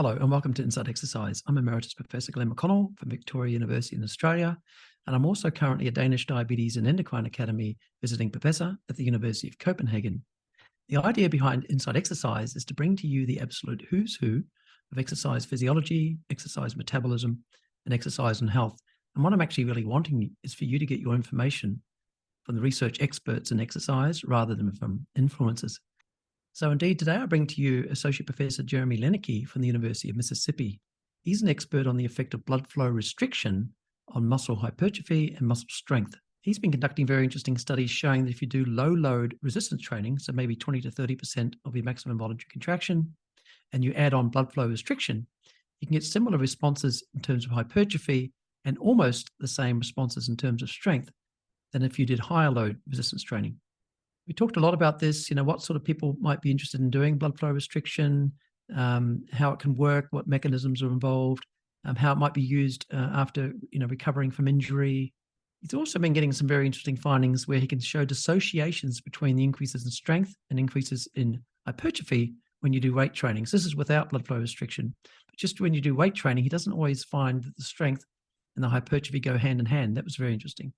Hello and welcome to Inside Exercise. I'm Emeritus Professor Glenn McConnell from Victoria University in Australia, and I'm also currently a Danish Diabetes and Endocrine Academy visiting professor at the University of Copenhagen. The idea behind Inside Exercise is to bring to you the absolute who's who of exercise physiology, exercise metabolism, and exercise and health. And what I'm actually really wanting is for you to get your information from the research experts in exercise rather than from influencers. So indeed, today I bring to you Associate Professor Jeremy Loenneke from the University of Mississippi. He's an expert on the effect of blood flow restriction on muscle hypertrophy and muscle strength. He's been conducting very interesting studies showing that if you do low load resistance training, so maybe 20 to 30% of your maximum voluntary contraction, and you add on blood flow restriction, you can get similar responses in terms of hypertrophy and almost the same responses in terms of strength than if you did higher load resistance training. We talked a lot about this, what sort of people might be interested in doing blood flow restriction, how it can work, what mechanisms are involved, how it might be used after, recovering from injury. He's also been getting some very interesting findings where he can show dissociations between the increases in strength and increases in hypertrophy when you do weight training. So this is without blood flow restriction. But just when you do weight training, he doesn't always find that the strength and the hypertrophy go hand in hand. That was very interesting.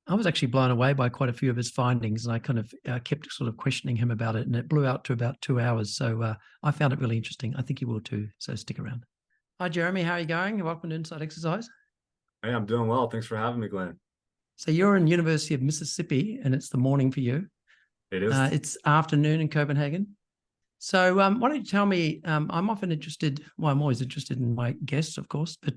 I was actually blown away by quite a few of his findings, and I kind of kept sort of questioning him about it, and it blew out to about 2 hours. So I found it really interesting. I think you will too, so stick around. Hi, Jeremy. How are you going? Welcome to Inside Exercise. Hey, I'm doing well. Thanks for having me, Glenn. So you're in University of Mississippi, and it's the morning for you. It is. It's afternoon in Copenhagen. So why don't you tell me, I'm often interested, well, I'm always interested in my guests, of course, but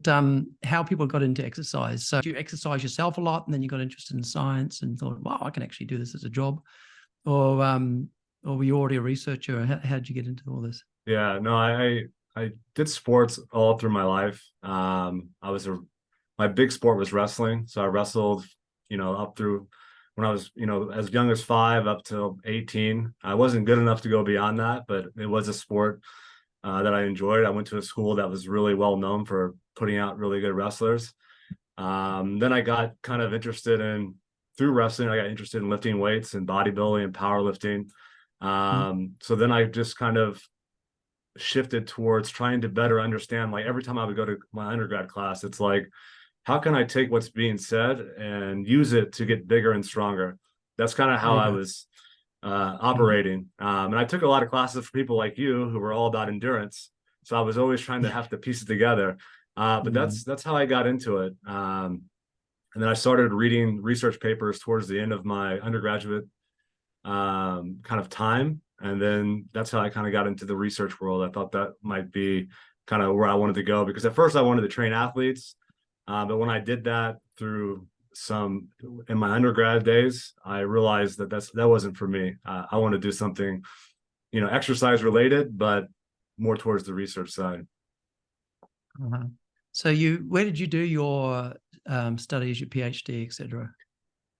how people got into exercise. So you exercise yourself a lot and then you got interested in science and thought, wow, I can actually do this as a job. Or were you already a researcher? How did you get into all this? Yeah, no, I did sports all through my life. My big sport was wrestling. So I wrestled, up through when I was, as young as 5 up to 18. I wasn't good enough to go beyond that, but it was a sport that I enjoyed. I went to a school that was really well known for putting out really good wrestlers. Then I got kind of interested through wrestling, I got interested in lifting weights and bodybuilding and powerlifting. So then I just kind of shifted towards trying to better understand, like every time I would go to my undergrad class, it's like, how can I take what's being said and use it to get bigger and stronger? That's kind of how I was operating. And I took a lot of classes for people like you who were all about endurance. So I was always trying to have to piece it together. But that's how I got into it. And then I started reading research papers towards the end of my undergraduate kind of time. And then that's how I kind of got into the research world. I thought that might be kind of where I wanted to go, because at first I wanted to train athletes. But when I did that in my undergrad days, I realized that wasn't for me. I want to do something, exercise related, but more towards the research side. So where did you do your studies, your PhD, etc.?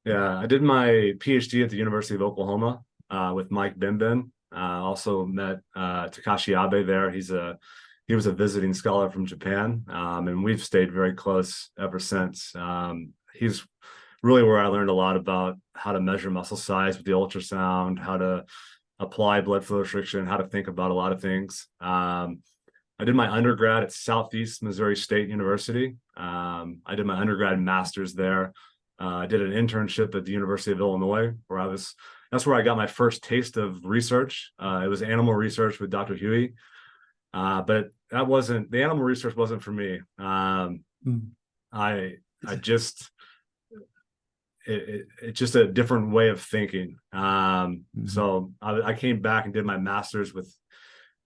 Yeah, I did my PhD at the University of Oklahoma with Mike Bimbin. Also met Takashi Abe there. He was a visiting scholar from Japan, and we've stayed very close ever since. He's really where I learned a lot about how to measure muscle size with the ultrasound, how to apply blood flow restriction, how to think about a lot of things. I did my undergrad at Southeast Missouri State University. I did my undergrad and master's there. I did an internship at the University of Illinois, that's where I got my first taste of research. It was animal research with Dr. Huey. But the animal research wasn't for me. It's just a different way of thinking. So I came back and did my master's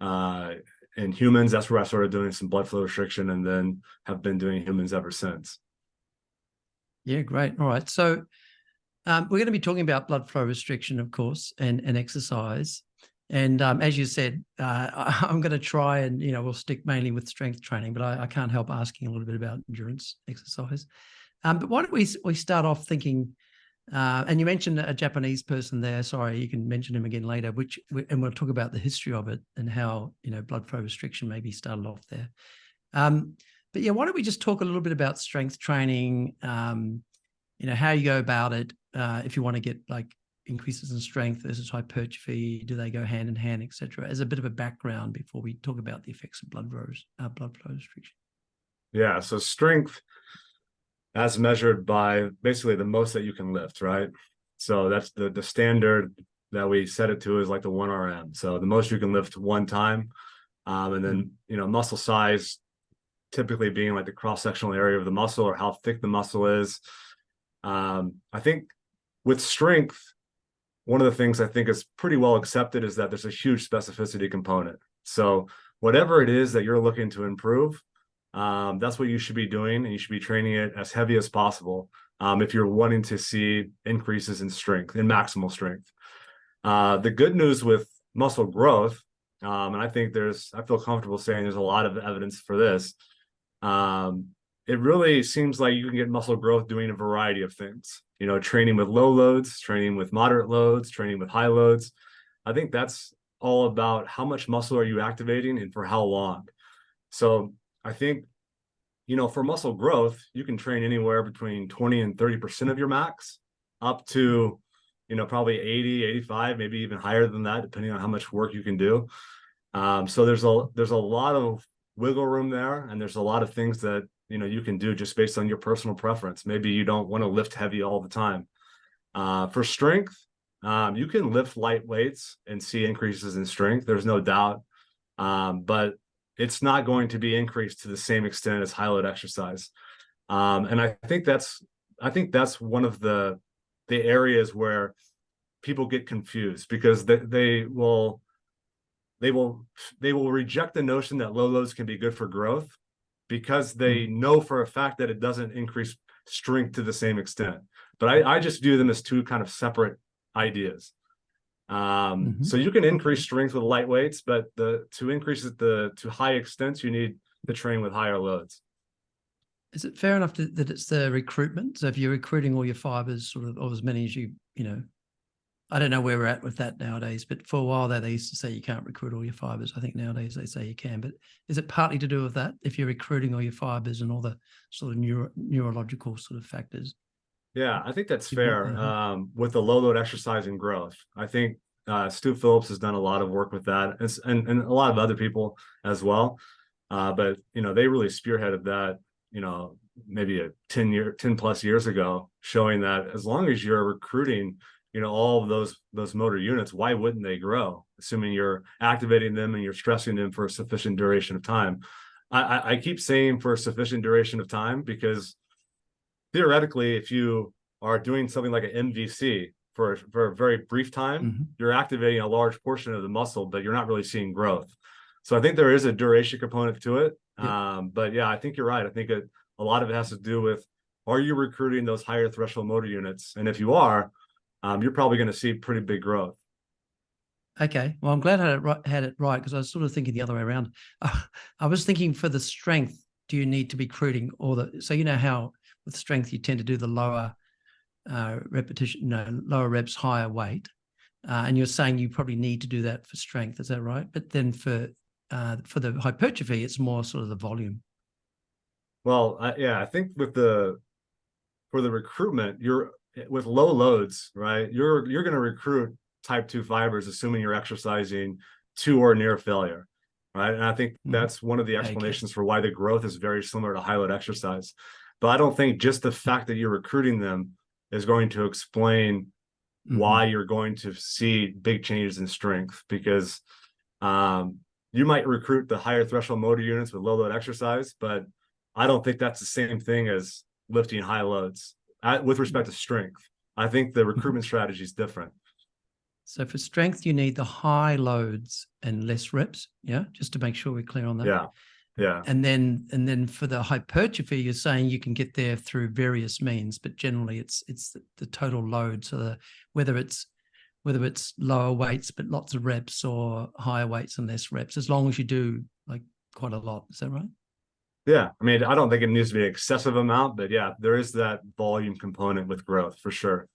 in humans. That's where I started doing some blood flow restriction, and then have been doing humans ever since. Yeah, great. All right. So we're going to be talking about blood flow restriction, of course, and exercise. And as you said, I'm going to try and, we'll stick mainly with strength training, but I can't help asking a little bit about endurance exercise. But why don't we start off thinking, and you mentioned a Japanese person there. Sorry, you can mention him again later, and we'll talk about the history of it and how, blood flow restriction maybe started off there. But yeah, why don't we just talk a little bit about strength training, how you go about it, if you want to get increases in strength versus hypertrophy? Do they go hand in hand, etc.? As a bit of a background before we talk about the effects of blood flow restriction. Yeah. So strength, as measured by basically the most that you can lift, right? So that's the standard that we set it to is like the 1 RM. So the most you can lift one time. And then, muscle size typically being like the cross-sectional area of the muscle or how thick the muscle is. I think with strength, one of the things I think is pretty well accepted is that there's a huge specificity component. So whatever it is that you're looking to improve, that's what you should be doing, and you should be training it as heavy as possible if you're wanting to see increases in strength, in maximal strength. The good news with muscle growth, and I feel comfortable saying there's a lot of evidence for this. It really seems like you can get muscle growth doing a variety of things, training with low loads, training with moderate loads, training with high loads. I think that's all about how much muscle are you activating and for how long. So I think, for muscle growth, you can train anywhere between 20 and 30% of your max up to, probably 80, 85, maybe even higher than that, depending on how much work you can do. So there's a lot of wiggle room there, and there's a lot of things that, you can do just based on your personal preference. Maybe you don't want to lift heavy all the time. For strength, you can lift light weights and see increases in strength. There's no doubt. But it's not going to be increased to the same extent as high load exercise. And I think that's one of the areas where people get confused, because they will reject the notion that low loads can be good for growth because they know for a fact that it doesn't increase strength to the same extent. But I just view them as two kind of separate ideas. So you can increase strength with light weights, but to increase it to high extents, you need to train with higher loads. Is it fair enough that it's the recruitment? So if you're recruiting all your fibers, sort of, or as many as I don't know where we're at with that nowadays, but for a while there, they used to say you can't recruit all your fibers. I think nowadays they say you can, but is it partly to do with that? If you're recruiting all your fibers and all the sort of neurological sort of factors? Yeah, I think that's fair. With the low load exercise and growth, I think Stu Phillips has done a lot of work with that, and a lot of other people as well. But they really spearheaded that, maybe 10 plus years ago, showing that as long as you're recruiting, all of those motor units, why wouldn't they grow? Assuming you're activating them and you're stressing them for a sufficient duration of time. I keep saying for a sufficient duration of time because theoretically, if you are doing something like an MVC for a very brief time, you're activating a large portion of the muscle, but you're not really seeing growth. So I think there is a duration component to it. But yeah, I think you're right. I think a lot of it has to do with, are you recruiting those higher threshold motor units? And if you are, you're probably going to see pretty big growth. Okay. Well, I'm glad I had it right, because I was sort of thinking the other way around. I was thinking for the strength, do you need to be recruiting so how with strength you tend to do the lower repetition, lower reps, higher weight. And you're saying you probably need to do that for strength. Is that right? But then for the hypertrophy, it's more sort of the volume. Well, I think for the recruitment, with low loads, right? You're going to recruit type 2 fibers, assuming you're exercising to or near failure, right? And I think that's one of the explanations for why the growth is very similar to high load exercise. But I don't think just the fact that you're recruiting them is going to explain why you're going to see big changes in strength, because you might recruit the higher threshold motor units with low load exercise, but I don't think that's the same thing as lifting high loads with respect to strength. I think the recruitment strategy is different. So for strength, you need the high loads and less reps. Yeah. Just to make sure we're clear on that. Yeah. Yeah. And then for the hypertrophy, you're saying you can get there through various means, but generally it's the total load. So whether it's lower weights but lots of reps, or higher weights and less reps, as long as you do like quite a lot. Is that right? Yeah. I mean, I don't think it needs to be an excessive amount, but yeah, there is that volume component with growth for sure.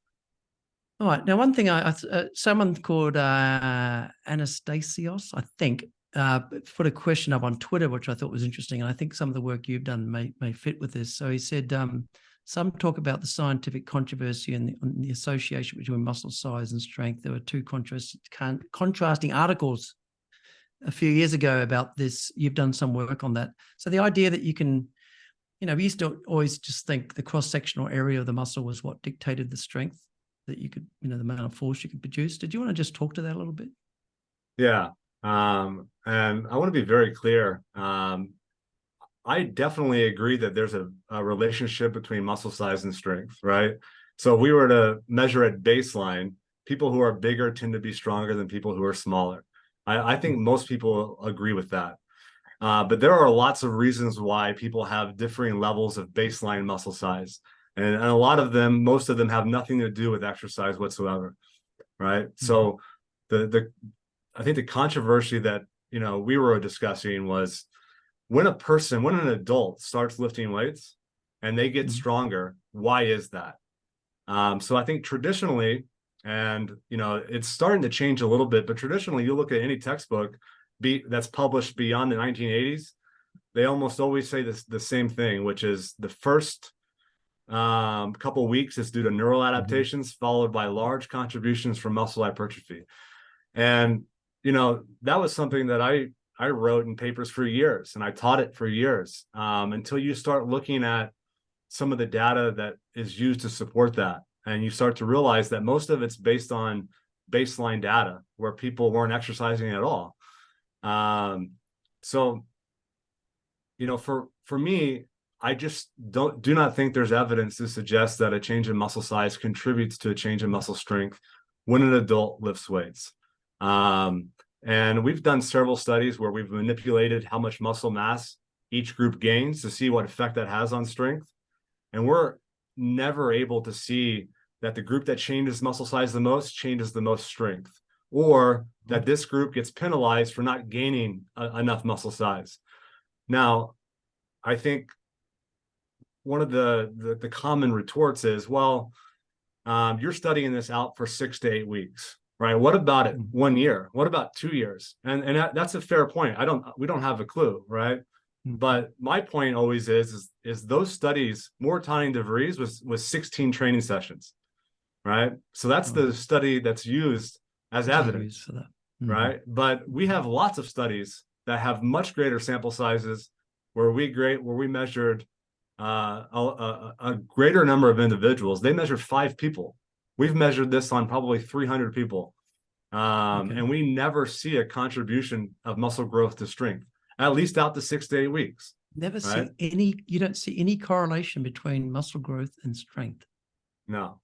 All right. Now, one thing someone called Anastasios, I think, put a question up on Twitter, which I thought was interesting. And I think some of the work you've done may fit with this. So he said, some talk about the scientific controversy and the association between muscle size and strength. There were two contrasting articles a few years ago about this. You've done some work on that. So the idea that you can, we used to always just think the cross-sectional area of the muscle was what dictated the strength that you could, the amount of force you could produce. Did you want to just talk to that a little bit? Yeah. And I want to be very clear. I definitely agree that there's a relationship between muscle size and strength, right? So if we were to measure at baseline, people who are bigger tend to be stronger than people who are smaller. I think most people agree with that. But there are lots of reasons why people have differing levels of baseline muscle size. And a lot of them, most of them have nothing to do with exercise whatsoever, right? So I think the controversy that, we were discussing was when an adult starts lifting weights and they get stronger, why is that? So I think traditionally, and, it's starting to change a little bit, but traditionally you look at any textbook that's published beyond the 1980s, they almost always say the same thing, which is the first couple weeks is due to neural adaptations, followed by large contributions from muscle hypertrophy. And, that was something that I wrote in papers for years, and I taught it for years, until you start looking at some of the data that is used to support that. And you start to realize that most of it's based on baseline data where people weren't exercising at all. So, for me, I just do not think there's evidence to suggest that a change in muscle size contributes to a change in muscle strength when an adult lifts weights. And we've done several studies where we've manipulated how much muscle mass each group gains to see what effect that has on strength. And we're never able to see that the group that changes muscle size the most changes the most strength, or that this group gets penalized for not gaining enough muscle size. Now, I think one of the common retorts is, well, you're studying this out for 6 to 8 weeks, right? What about it 1 year? What about 2 years? And that's a fair point. We don't have a clue, right? But my point always is those studies, Moritani de Vries was 16 training sessions, right? So that's the study that's used as evidence for that. right? But we have lots of studies that have much greater sample sizes where we measured a greater number of individuals. They measured 5 people. We've measured this on probably 300 people. And we never see a contribution of muscle growth to strength, at least out to 6 to 8 weeks. Never see you don't see any correlation between muscle growth and strength. No.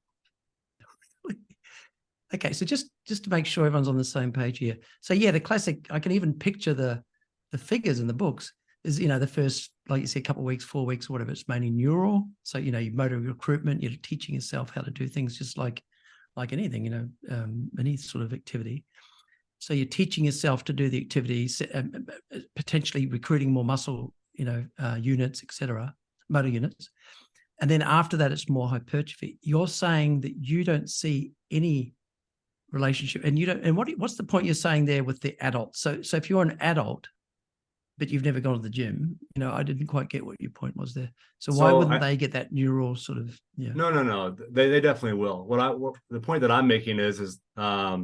Okay, so just to make sure everyone's on the same page here. So yeah, the classic, I can even picture the figures in the books is, the first, like you said, couple of weeks, 4 weeks, or whatever, it's mainly neural. So, you motor recruitment, you're teaching yourself how to do things just like anything, any sort of activity. So you're teaching yourself to do the activities, potentially recruiting more muscle, units, etc., motor units. And then after that, it's more hypertrophy. You're saying that you don't see any relationship, and you don't. And what's the point you're saying there with the adult? So if you're an adult, but you've never gone to the gym, I didn't quite get what your point was there. So why wouldn't they get that neural sort of? Yeah. No. They definitely will. The point that I'm making is a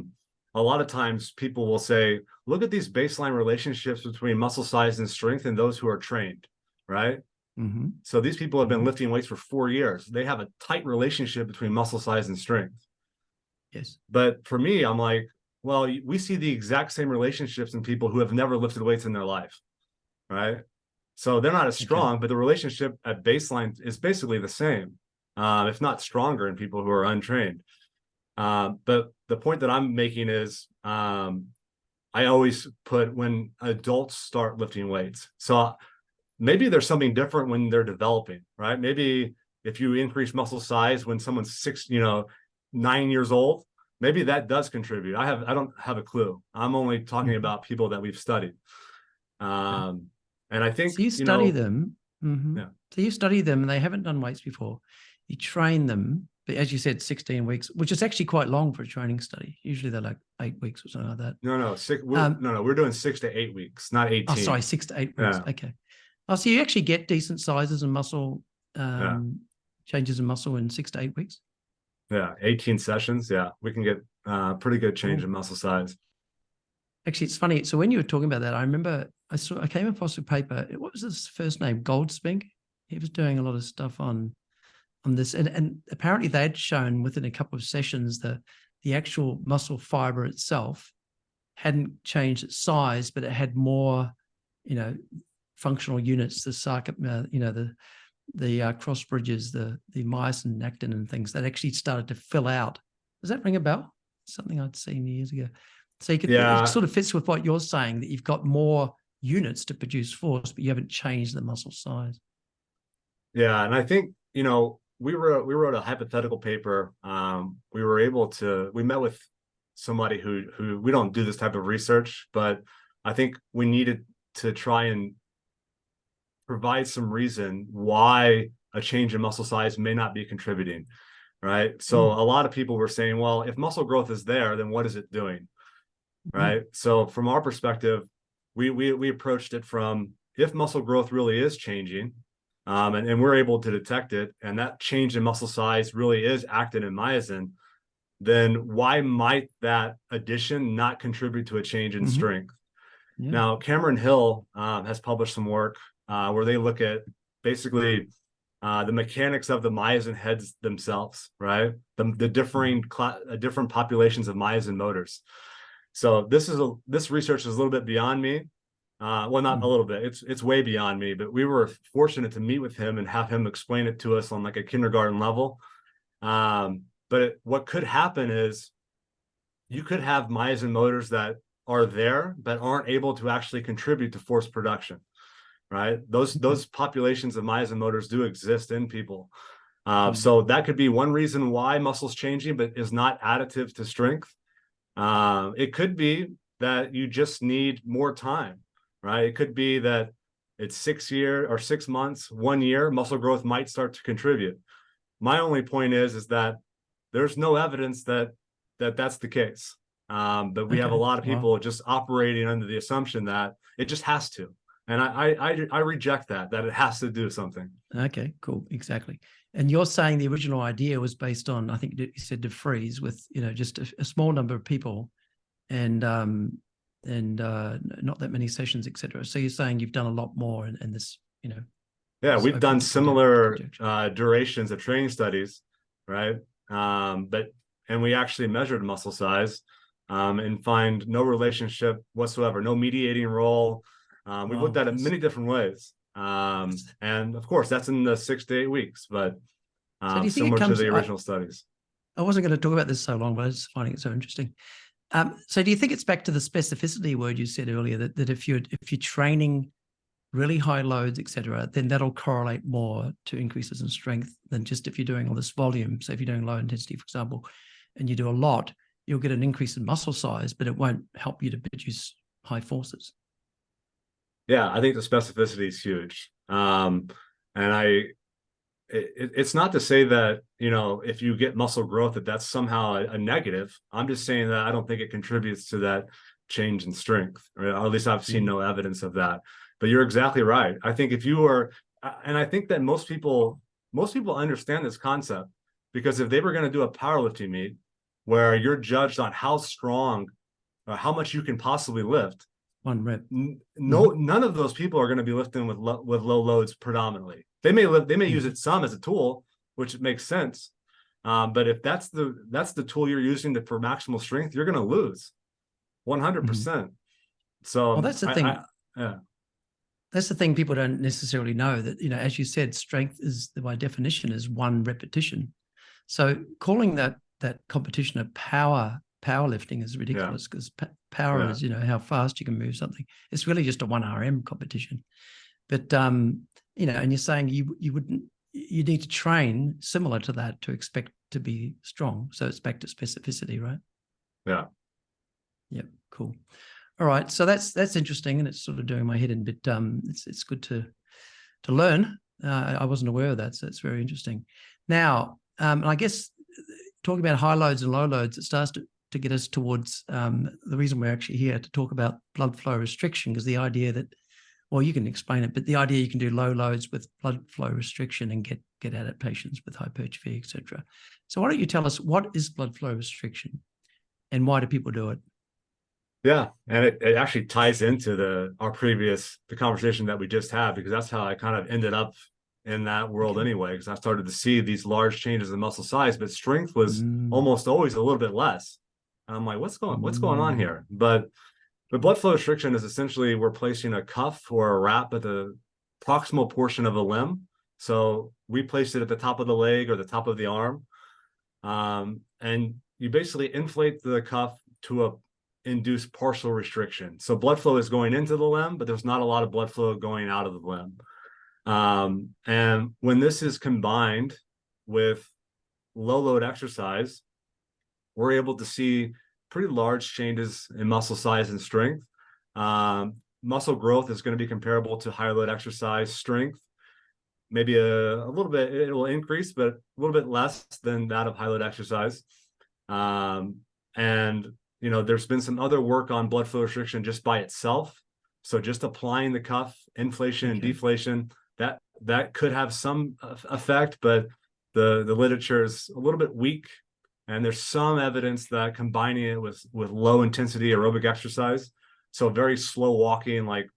lot of times people will say, look at these baseline relationships between muscle size and strength and those who are trained, right? Mm-hmm. So these people have been lifting weights for 4 years. They have a tight relationship between muscle size and strength. Yes. But for me, I'm like, well, we see the exact same relationships in people who have never lifted weights in their life, right? So they're not as strong, but the relationship at baseline is basically the same, if not stronger in people who are untrained. But the point that I'm making is I always put when adults start lifting weights. So maybe there's something different when they're developing, right? Maybe if you increase muscle size when someone's 9 years old, maybe that does contribute. I don't have a clue. I'm only talking about people that we've studied. And I think so you study them. Yeah. So you study them and they haven't done weights before. You train them, but as you said, 16 weeks, which is actually quite long for a training study. Usually they're like 8 weeks or something like that. No, we're doing 6 to 8 weeks, not 18. Oh, sorry, 6 to 8 weeks. Yeah. Okay. Oh, so you actually get decent sizes and muscle changes in muscle in 6 to 8 weeks? Yeah, 18 sessions. Yeah, we can get pretty good change Cool. in muscle size. Actually, it's funny. So when you were talking about that, I remember I came across a paper. What was his first name? Goldspink. He was doing a lot of stuff on this, and apparently they'd shown within a couple of sessions that the actual muscle fiber itself hadn't changed its size, but it had more, functional units, the sarcopenia, the cross bridges, the myosin, actin, and things that actually started to fill out. Does that ring a bell? Something I'd seen years ago. So it sort of fits with what you're saying, that you've got more units to produce force, but you haven't changed the muscle size. Yeah, and I think we wrote a hypothetical paper. We met with somebody who we don't do this type of research, but I think we needed to try and provide some reason why a change in muscle size may not be contributing, right? So a lot of people were saying, well, if muscle growth is there, then what is it doing? Right. So from our perspective, we approached it from, if muscle growth really is changing, and we're able to detect it, and that change in muscle size really is actin and myosin, then why might that addition not contribute to a change in strength? Yeah. Now, Cameron Hill has published some work where they look at basically the mechanics of the myosin heads themselves, right? The different populations of myosin motors. So this research is a little bit beyond me. Well, not a little bit. It's way beyond me. But we were fortunate to meet with him and have him explain it to us on like a kindergarten level. But what could happen is you could have myosin motors that are there but aren't able to actually contribute to force production, right? Those populations of myosin motors do exist in people. So that could be one reason why muscle's changing, but is not additive to strength. It could be that you just need more time, right? It could be that it's 6 years or 6 months, 1 year, muscle growth might start to contribute. My only point is that there's no evidence that that's the case. But we have a lot of people just operating under the assumption that it just has to. And I reject that it has to do something. Okay, cool. Exactly. And you're saying the original idea was based on, I think you said DeFreeze, with, just a small number of people and not that many sessions, etc. So you're saying you've done a lot more and this, Yeah, we've done similar durations of training studies, right? And we actually measured muscle size and find no relationship whatsoever, no mediating role. We've looked at it many different ways. And of course, that's in the 6 to 8 weeks, but so do you think similar to the original studies. I wasn't going to talk about this so long, but I was just finding it so interesting. So do you think it's back to the specificity word you said earlier, that if you're training really high loads, etc., then that'll correlate more to increases in strength than just if you're doing all this volume? So if you're doing low intensity, for example, and you do a lot, you'll get an increase in muscle size, but it won't help you to produce high forces. Yeah, I think the specificity is huge. And it's not to say that, if you get muscle growth, that's somehow a negative. I'm just saying that I don't think it contributes to that change in strength, or at least I've seen no evidence of that. But you're exactly right. I think if you are, and I think that most people understand this concept, because if they were going to do a powerlifting meet where you're judged on how strong or how much you can possibly lift, one rep, none of those people are going to be lifting with low loads predominantly. They may use it some as a tool, which makes sense. But if that's the tool you're using for maximal strength, you're going to lose 100%. So that's the thing. That's the thing people don't necessarily know, that, as you said, strength is, by definition, is one repetition. So calling that competition a powerlifting is ridiculous, because power is, how fast you can move something. It's really just a 1 RM competition. But, and you're saying you need to train similar to that to expect to be strong. So it's back to specificity, right? Yeah. Yep. Cool. All right. So that's interesting, and it's sort of doing my head in, but it's good to learn. I wasn't aware of that, so it's very interesting. Now, and I guess talking about high loads and low loads, it starts to get us towards the reason we're actually here, to talk about blood flow restriction, because the idea that Well, you can explain it, but the idea you can do low loads with blood flow restriction and get adaptations with hypertrophy, etc. So why don't you tell us what is blood flow restriction and why do people do it? Yeah, and it actually ties into the conversation that we just had, because that's how I kind of ended up in that world anyway, because I started to see these large changes in muscle size, but strength was almost always a little bit less. And I'm like, what's going on here? But the blood flow restriction is essentially we're placing a cuff or a wrap at the proximal portion of a limb. So we place it at the top of the leg or the top of the arm. And you basically inflate the cuff to induce partial restriction. So blood flow is going into the limb, but there's not a lot of blood flow going out of the limb. And when this is combined with low load exercise, we're able to see pretty large changes in muscle size and strength. Muscle growth is going to be comparable to higher load exercise strength. Maybe a little bit, it will increase, but a little bit less than that of high load exercise. And there's been some other work on blood flow restriction just by itself. So just applying the cuff, inflation and deflation, that could have some effect, but the literature is a little bit weak. And there's some evidence that combining it with low intensity aerobic exercise, so very slow walking, like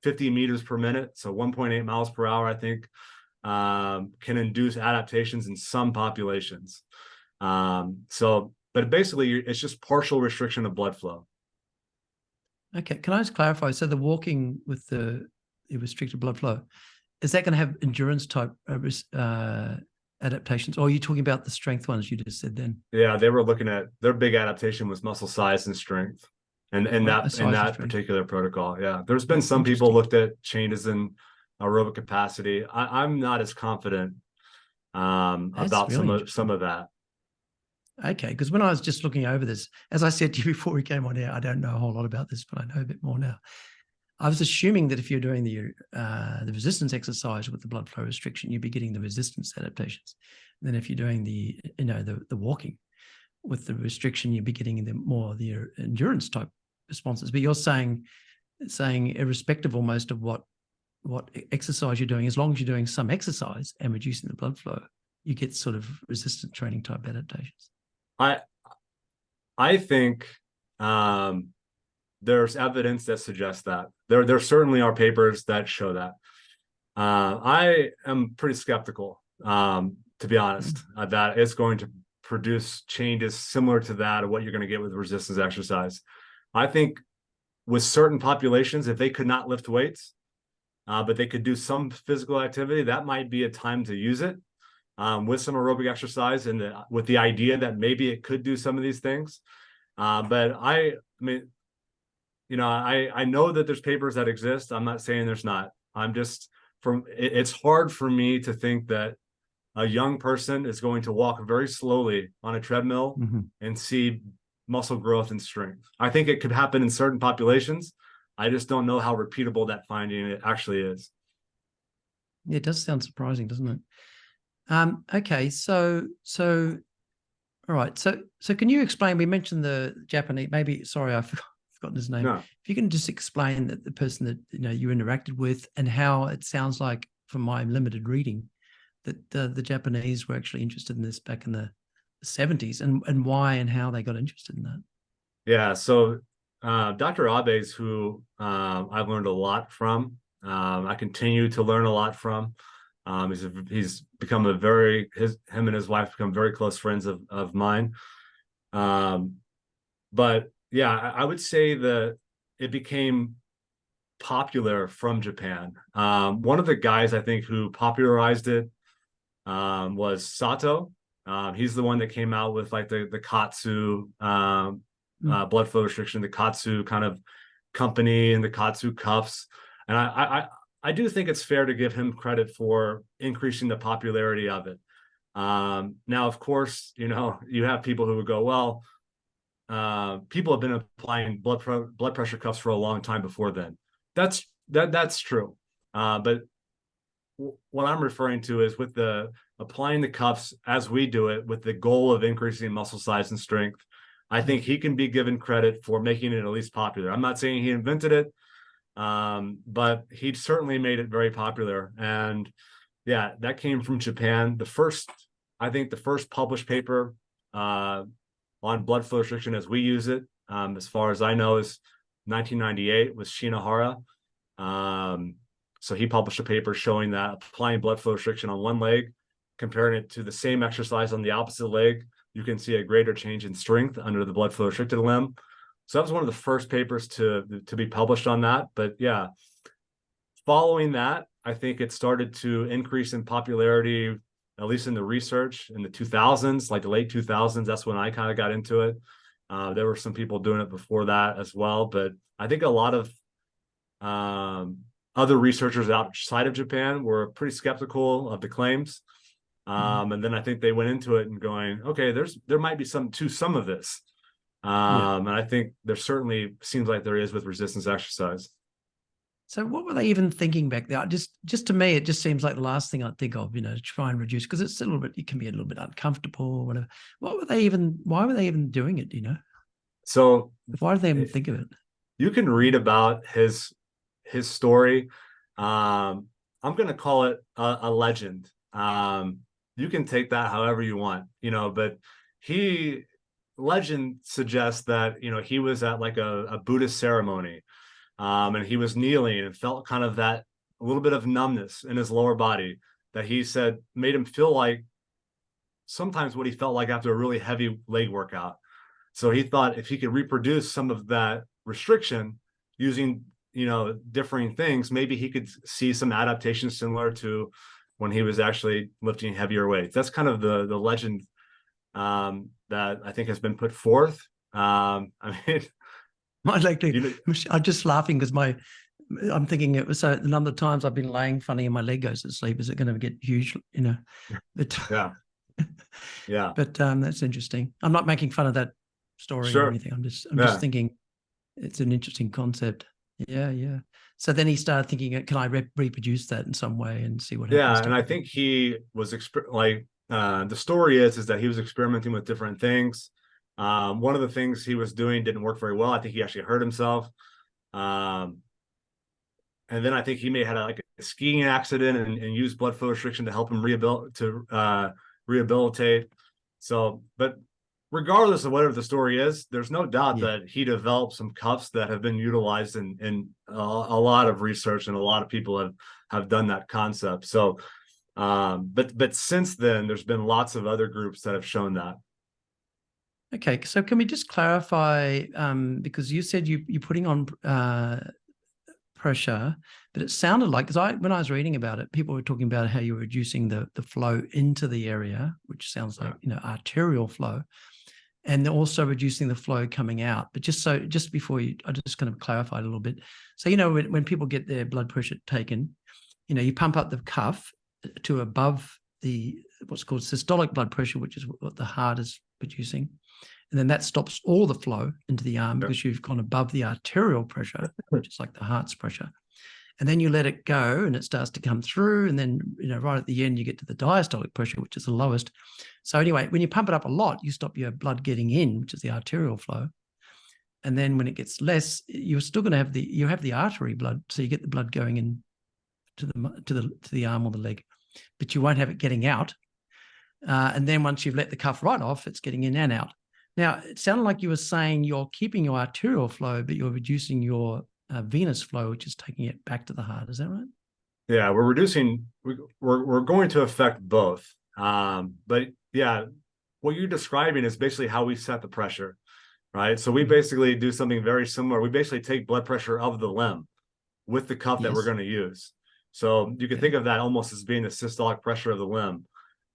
50 meters per minute, so 1.8 miles per hour, I think, can induce adaptations in some populations. But basically, it's just partial restriction of blood flow. Okay, can I just clarify? So the walking with the restricted blood flow, is that going to have endurance type adaptations, or are you talking about the strength ones you just said then? Yeah, they were looking at their big adaptation was muscle size and strength, and in that particular protocol. Yeah, there's been some people looked at changes in aerobic capacity. I'm not as confident about really some of that. Okay, because when I was just looking over this, as I said to you before we came on air, I don't know a whole lot about this, but I know a bit more now. I was assuming that if you're doing the resistance exercise with the blood flow restriction, you'd be getting the resistance adaptations. And then if you're doing the walking with the restriction, you'd be getting the endurance type responses. But you're saying irrespective almost of what exercise you're doing, as long as you're doing some exercise and reducing the blood flow, you get sort of resistant training type adaptations. I think there's evidence that suggests that. There certainly are papers that show that. I am pretty skeptical, to be honest, that it's going to produce changes similar to that of what you're going to get with resistance exercise. I think with certain populations, if they could not lift weights, but they could do some physical activity, that might be a time to use it. With some aerobic exercise and with the idea that maybe it could do some of these things. But I mean, I know that there's papers that exist. I'm not saying there's not. It's hard for me to think that a young person is going to walk very slowly on a treadmill and see muscle growth and strength. I think it could happen in certain populations. I just don't know how repeatable that finding it actually is. Yeah, it does sound surprising, doesn't it? Okay, so all right. So can you explain? We mentioned the Japanese. Maybe sorry, I've forgotten his name. No. If you can just explain that the person that you interacted with and how it sounds like, from my limited reading, that the Japanese were actually interested in this back in the 70s, and why and how they got interested in that. Yeah. So Dr. Abe's who I've learned a lot from. I continue to learn a lot from. He's become him and his wife become very close friends of mine. But yeah, I would say that it became popular from Japan. One of the guys I think who popularized it was Sato. He's the one that came out with like the Katsu blood flow restriction, the Katsu kind of company and the Katsu cuffs. And I do think it's fair to give him credit for increasing the popularity of it. Now, of course, you have people who would go, well, people have been applying blood pressure cuffs for a long time before then. That's true. But what I'm referring to is with applying the cuffs as we do it with the goal of increasing muscle size and strength. I think he can be given credit for making it at least popular. I'm not saying he invented it. But he certainly made it very popular. And yeah, that came from Japan. I think the first published paper on blood flow restriction as we use it, as far as I know, is 1998 with Shinohara. So he published a paper showing that applying blood flow restriction on one leg, comparing it to the same exercise on the opposite leg, you can see a greater change in strength under the blood flow restricted limb. So that was one of the first papers to be published on that. But yeah, following that, I think it started to increase in popularity, at least in the research in the 2000s, like the late 2000s. That's when I kind of got into it. There were some people doing it before that as well. But I think a lot of other researchers outside of Japan were pretty skeptical of the claims. And then I think they went into it and going, okay, there might be some of this. And I think there certainly seems like there is with resistance exercise. So what were they even thinking back there? Just to me, it just seems like the last thing I'd think of, to try and reduce, because it's a little bit, it can be a little bit uncomfortable or whatever. Why were they even doing it, So why did they even think of it? You can read about his story. I'm going to call it a legend. You can take that however you want, but legend suggests that, he was at like a Buddhist ceremony. And he was kneeling and felt kind of that a little bit of numbness in his lower body that he said made him feel like sometimes what he felt like after a really heavy leg workout. So he thought if he could reproduce some of that restriction using, differing things, maybe he could see some adaptations similar to when he was actually lifting heavier weights. That's kind of the legend that I think has been put forth. I mean, I'm just laughing because I'm thinking it was so the number of times I've been laying funny and my leg goes to sleep. Is it going to get huge? But yeah. But that's interesting. I'm not making fun of that story or anything. I'm just thinking it's an interesting concept. Yeah. So then he started thinking, can I reproduce that in some way and see what happens? Yeah, and I think he was the story is that he was experimenting with different things. One of the things he was doing didn't work very well. I think he actually hurt himself. And then I think he may have had a skiing accident and used blood flow restriction to help him rehabilitate. So, but regardless of whatever the story is, there's no doubt that he developed some cuffs that have been utilized in a lot of research, and a lot of people have done that concept. So, but since then, there's been lots of other groups that have shown that. Okay, so can we just clarify, because you said you're putting on pressure, but it sounded like, because when I was reading about it, people were talking about how you're reducing the flow into the area, which sounds like, arterial flow, and they're also reducing the flow coming out. But just before I just kind of clarified a little bit. So, when people get their blood pressure taken, you pump up the cuff to above what's called systolic blood pressure, which is what the heart is producing. And then that stops all the flow into the arm because you've gone above the arterial pressure, which is like the heart's pressure. And then you let it go and it starts to come through. And then, right at the end, you get to the diastolic pressure, which is the lowest. So anyway, when you pump it up a lot, you stop your blood getting in, which is the arterial flow. And then when it gets less, you're still going to have the artery blood. So you get the blood going in to the arm or the leg, but you won't have it getting out. And then once you've let the cuff right off, it's getting in and out. Now, it sounded like you were saying you're keeping your arterial flow, but you're reducing your venous flow, which is taking it back to the heart. Is that right? Yeah, we're going to affect both. But yeah, what you're describing is basically how we set the pressure, right? So we basically do something very similar. We basically take blood pressure of the limb with the cuff that we're going to use. So you can think of that almost as being the systolic pressure of the limb.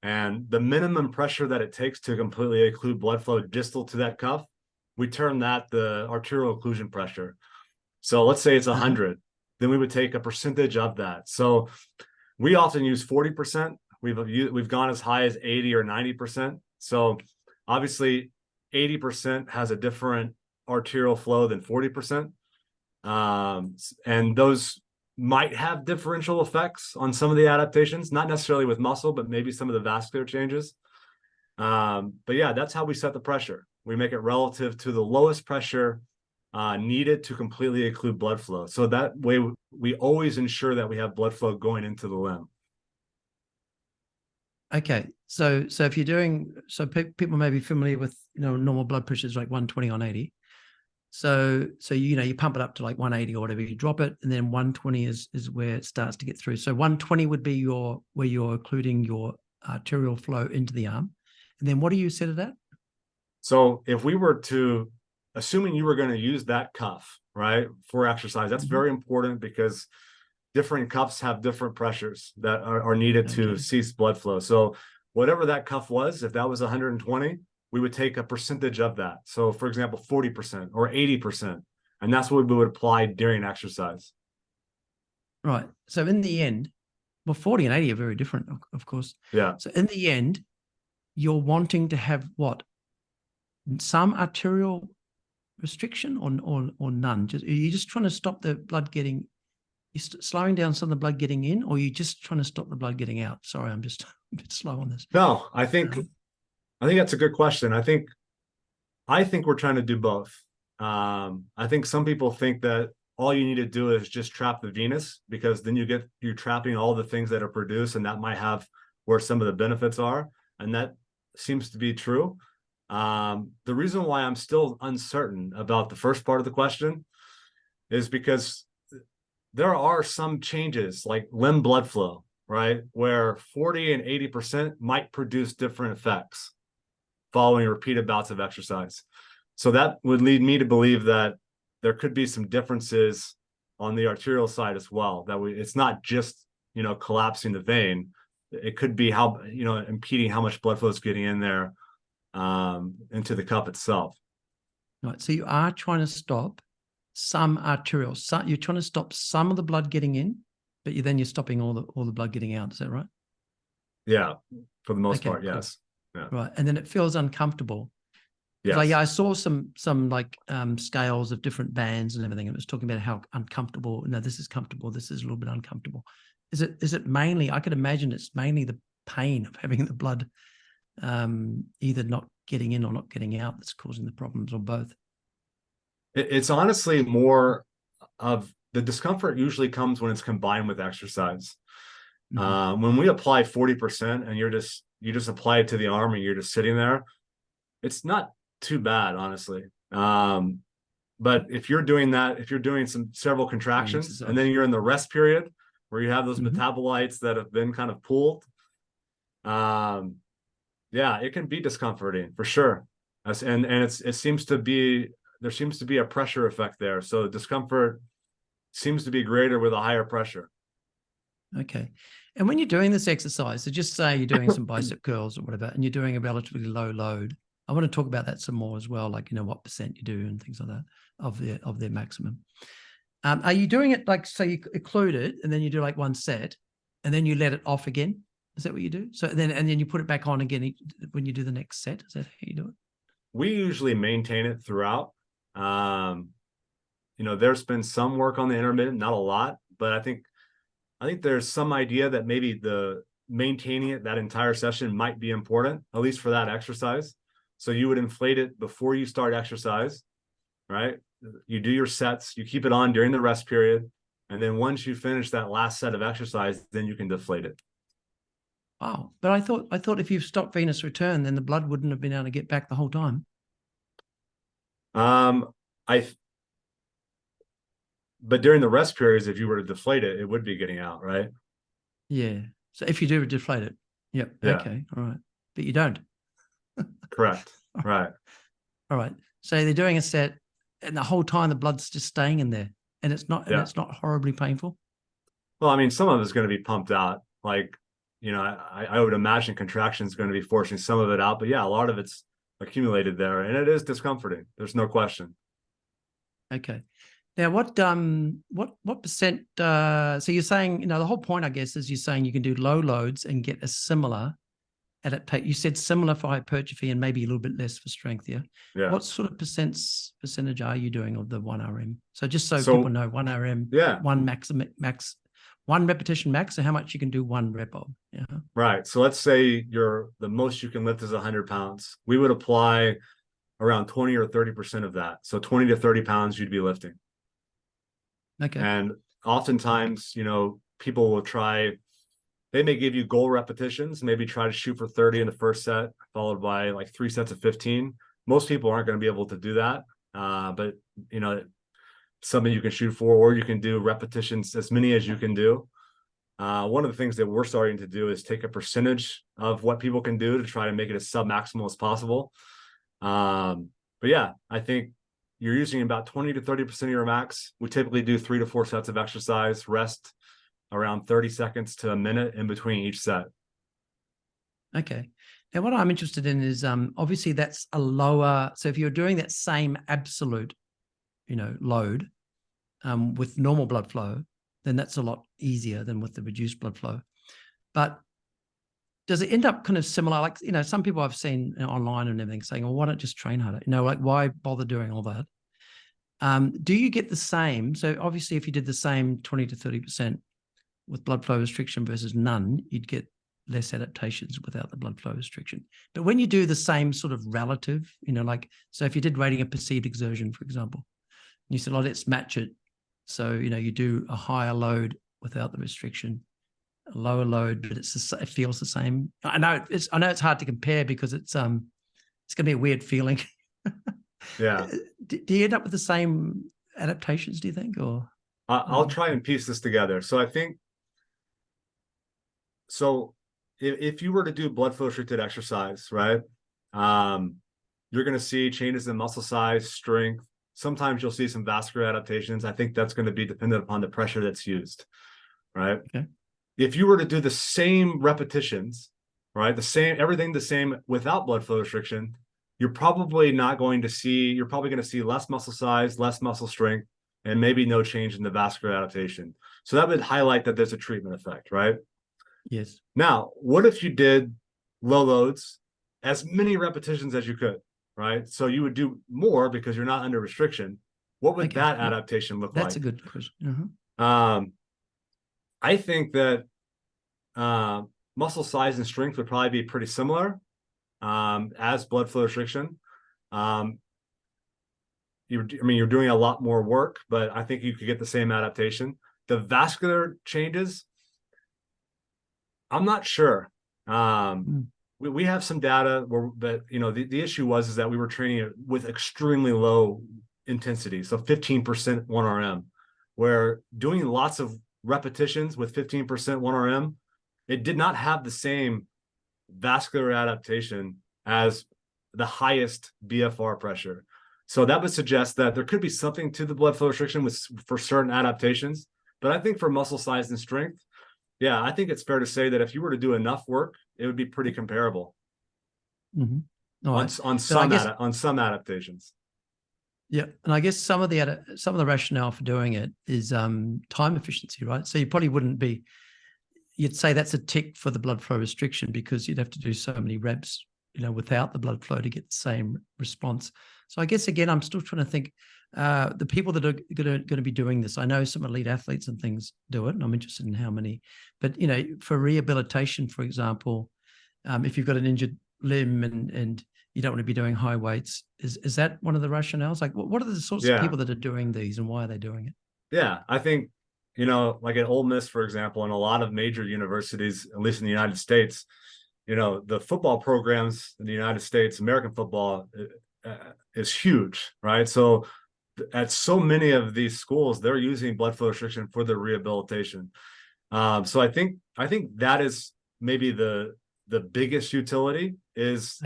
And the minimum pressure that it takes to completely occlude blood flow distal to that cuff, we term that the arterial occlusion pressure. So let's say it's 100, then we would take a percentage of that. So we often use 40%. We've gone as high as 80 or 90%. So obviously 80% has a different arterial flow than 40%. And those might have differential effects on some of the adaptations, not necessarily with muscle, but maybe some of the vascular changes. But yeah, that's how we set the pressure. We make it relative to the lowest pressure needed to completely occlude blood flow. So that way we always ensure that we have blood flow going into the limb. Okay, so if you're doing, so people may be familiar with, normal blood pressure is like 120 on 80. So you pump it up to like 180 or whatever, you drop it, and then 120 is where it starts to get through. So 120 would be where you're occluding your arterial flow into the arm. And then what do you set it at? So if we were to, assuming you were going to use that cuff, right, for exercise, that's very important because different cuffs have different pressures that are needed to cease blood flow. So whatever that cuff was, if that was 120, we would take a percentage of that. So for example, 40% or 80%. And that's what we would apply during exercise. Right. So in the end, well, 40 and 80 are very different, of course. Yeah. So in the end, you're wanting to have what? Some arterial restriction or none? Are you just trying to stop the blood getting, slowing down some of the blood getting in, or are you just trying to stop the blood getting out? Sorry, I'm just a bit slow on this. No, I think that's a good question. I think we're trying to do both. I think some people think that all you need to do is just trap the venous, because then you're trapping all the things that are produced, and that might have where some of the benefits are. And that seems to be true. The reason why I'm still uncertain about the first part of the question is because there are some changes like limb blood flow, right, where 40 and 80% might produce different effects following repeated bouts of exercise. So that would lead me to believe that there could be some differences on the arterial side as well, that it's not just, collapsing the vein. It could be how, impeding how much blood flow is getting in there into the cup itself. Right. So you are trying to stop some arterial, you're trying to stop some of the blood getting in, but you're stopping all the blood getting out. Is that right? Yeah, for the most part, cool. Yes. Yeah. Right. And then it feels uncomfortable. Yes. I saw some like scales of different bands and everything. It was talking about how uncomfortable. No, this is comfortable. This is a little bit uncomfortable. Is it mainly? I could imagine it's mainly the pain of having the blood either not getting in or not getting out that's causing the problems, or both. It's honestly more of the discomfort usually comes when it's combined with exercise. When we apply 40% and you just apply it to the arm and you're just sitting there, it's not too bad, honestly. But if you're doing that, if you're doing several contractions and then you're in the rest period where you have those metabolites that have been kind of pooled, yeah, it can be discomforting for sure. And there seems to be a pressure effect there. So discomfort seems to be greater with a higher pressure. Okay. And when you're doing this exercise, so just say you're doing some bicep curls or whatever, and you're doing a relatively low load. I want to talk about that some more as well, like, what percent you do and things like that of their maximum. Are you doing it like, so you occlude it and then you do like one set and then you let it off again? Is that what you do? So then you put it back on again when you do the next set? Is that how you do it? We usually maintain it throughout. There's been some work on the intermittent, not a lot, but I think there's some idea that maybe the maintaining it that entire session might be important, at least for that exercise. So you would inflate it before you start exercise, right? You do your sets, you keep it on during the rest period, and then once you finish that last set of exercise, then you can deflate it. Wow. But I thought if you've stopped venous return, then the blood wouldn't have been able to get back the whole time. But during the rest periods, if you were to deflate it, it would be getting out, right? Yeah. So if you do deflate it, yep. Yeah. Okay. All right. But you don't. Correct. Right. All right. So they're doing a set, and the whole time the blood's just staying in there, and it's not horribly painful. Well, I mean, some of it's going to be pumped out. Like, I would imagine contraction is going to be forcing some of it out, but yeah, a lot of it's accumulated there, and it is discomforting. There's no question. Okay. Now, what percent? So you're saying, the whole point, I guess, is you're saying you can do low loads and get a similar adaptation. You said similar for hypertrophy and maybe a little bit less for strength. Yeah. Yeah. What sort of percentage are you doing of the 1 RM? So just so people know, 1 RM, yeah, one one repetition max. So how much you can do one rep of? Yeah. Right. So let's say the most you can lift is 100 pounds. We would apply around 20 or 30% of that. So 20 to 30 pounds you'd be lifting. Okay. And oftentimes, you know, people will try, they may give you goal repetitions, maybe try to shoot for 30 in the first set, followed by like 3 sets of 15. Most people aren't going to be able to do that. But, you know, something you can shoot for, or you can do repetitions, as many as you can do. One of the things that we're starting to do is take a percentage of what people can do to try to make it as sub-maximal as possible. But yeah, I think you're using about 20 to 30% of your max. We typically do 3 to 4 sets of exercise, rest around 30 seconds to a minute in between each set. Okay. Now, what I'm interested in is obviously that's a lower. So if you're doing that same absolute, you know, load with normal blood flow, then that's a lot easier than with the reduced blood flow. But does it end up kind of similar? Like, you know, some people I've seen online and everything saying, well, why don't just train harder? You know, like why bother doing all that? Do you get the same? So obviously if you did the same 20 to 30% with blood flow restriction versus none, you'd get less adaptations without the blood flow restriction. But when you do the same sort of relative, you know, like, so if you did rating a perceived exertion, for example, you said, oh, let's match it. So, you know, you do a higher load without the restriction, a lower load, but it feels the same. I know it's hard to compare because it's going to be a weird feeling. Yeah. Do you end up with the same adaptations, do you think? Or I'll try and piece this together. So I think, so if you were to do blood flow restricted exercise, right, you're going to see changes in muscle size, strength. Sometimes you'll see some vascular adaptations. I think that's going to be dependent upon the pressure that's used, right? Okay. If you were to do the same repetitions, right, everything the same without blood flow restriction, you're probably going to see less muscle size, less muscle strength, and maybe no change in the vascular adaptation. So that would highlight that there's a treatment effect, right? Yes. Now, what if you did low loads, as many repetitions as you could, right? So you would do more because you're not under restriction. What would that adaptation look like? That's a good question. I think that muscle size and strength would probably be pretty similar as blood flow restriction. You're doing a lot more work, but I think you could get the same adaptation. The vascular changes, I'm not sure. We have some data that, you know, the issue is that we were training with extremely low intensity, so 15% 1RM, where doing lots of repetitions with 15% 1RM, it did not have the same vascular adaptation as the highest BFR pressure. So that would suggest that there could be something to the blood flow restriction for certain adaptations. But I think for muscle size and strength, yeah, I think it's fair to say that if you were to do enough work, it would be pretty comparable on some adaptations. Yeah, and I guess some of the rationale for doing it is time efficiency, right? So you probably wouldn't be. You'd say that's a tick for the blood flow restriction because you'd have to do so many reps, you know, without the blood flow to get the same response. So I guess again, I'm still trying to think the people that are going to be doing this. I know some elite athletes and things do it, and I'm interested in how many. But you know, for rehabilitation, for example, if you've got an injured limb and you don't want to be doing high weights, is that one of the rationales? Like, what are the sorts of people that are doing these, and why are they doing it? Yeah, I think, you know, like at Ole Miss, for example, and a lot of major universities, at least in the United States, you know, the football programs in the United States, American football is huge, right? So at so many of these schools, they're using blood flow restriction for their rehabilitation. So I think that is maybe the biggest utility is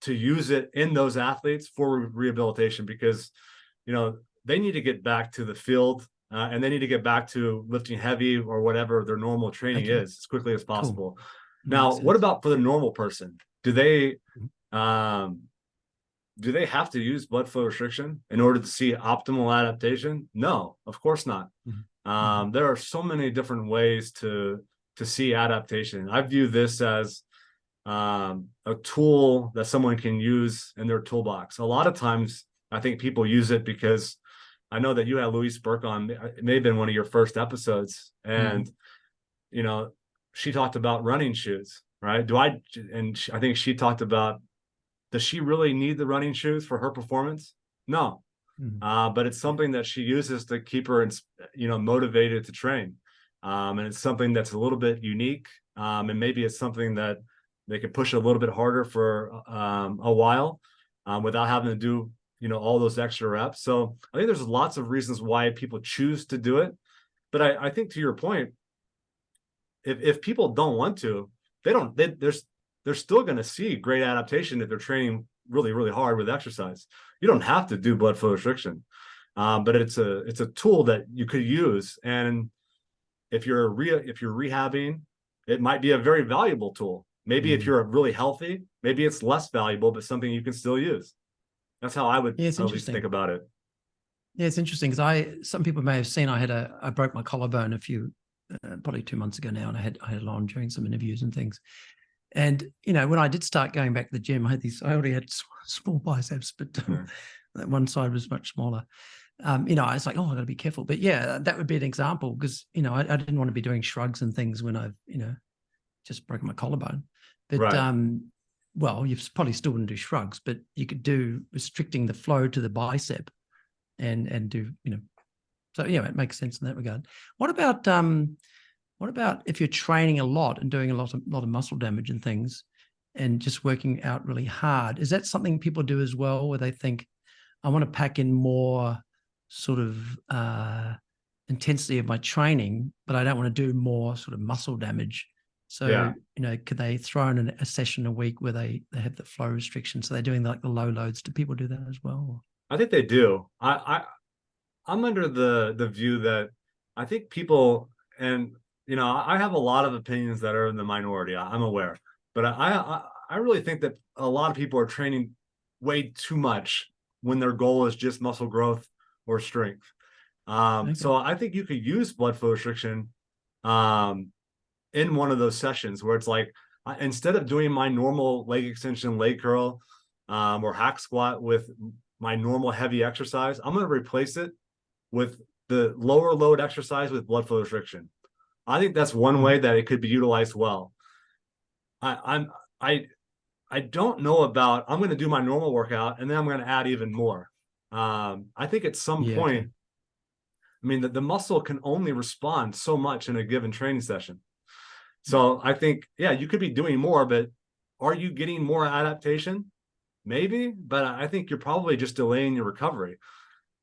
to use it in those athletes for rehabilitation, because, you know, they need to get back to the field and they need to get back to lifting heavy or whatever their normal training is as quickly as possible. Cool. Now, what about for the normal person? Do they have to use blood flow restriction in order to see optimal adaptation? No, of course not. There are so many different ways to see adaptation. I view this as a tool that someone can use in their toolbox. A lot of times, I think people use it because I know that you had Louise Burke on. It may have been one of your first episodes, and you know, she talked about running shoes, right? I think she talked about does she really need the running shoes for her performance? No. But it's something that she uses to keep her, motivated to train. And it's something that's a little bit unique. And maybe it's something that they could push a little bit harder for a while without having to do, all those extra reps. So I think there's lots of reasons why people choose to do it. But I think, to your point, if people don't want to, they're still going to see great adaptation if they're training really, really hard with exercise. You don't have to do blood flow restriction, but it's a tool that you could use. And if you're rehabbing, it might be a very valuable tool. Maybe if you're really healthy, maybe it's less valuable, but something you can still use. That's how I would at least think about it. Yeah, it's interesting because some people may have seen I broke my collarbone probably 2 months ago now, and I had it on during some interviews and things. And when I did start going back to the gym, I already had small biceps, but that one side was much smaller. I was like, oh, I got to be careful. But yeah, that would be an example because I didn't want to be doing shrugs and things when I've just broken my collarbone. But right. Well, you probably still wouldn't do shrugs, but you could do restricting the flow to the bicep and do So yeah, it makes sense in that regard. What about if you're training a lot and doing a lot of muscle damage and things, and just working out really hard? Is that something people do as well, where they think, I want to pack in more sort of intensity of my training, but I don't want to do more sort of muscle damage? So, could they throw in a session a week where they have the flow restriction? So they're doing like the low loads. Do people do that as well? I think they do. I'm under the view that I think people, and I have a lot of opinions that are in the minority. I'm aware, but I really think that a lot of people are training way too much when their goal is just muscle growth or strength. Okay. So I think you could use blood flow restriction in one of those sessions where it's like, instead of doing my normal leg extension, leg curl, or hack squat with my normal heavy exercise, I'm going to replace it with the lower load exercise with blood flow restriction. I think that's one way that it could be utilized well. I don't know about, I'm going to do my normal workout and then I'm going to add even more. I think at some point, I mean, the muscle can only respond so much in a given training session. So I think, you could be doing more, but are you getting more adaptation? Maybe, but I think you're probably just delaying your recovery.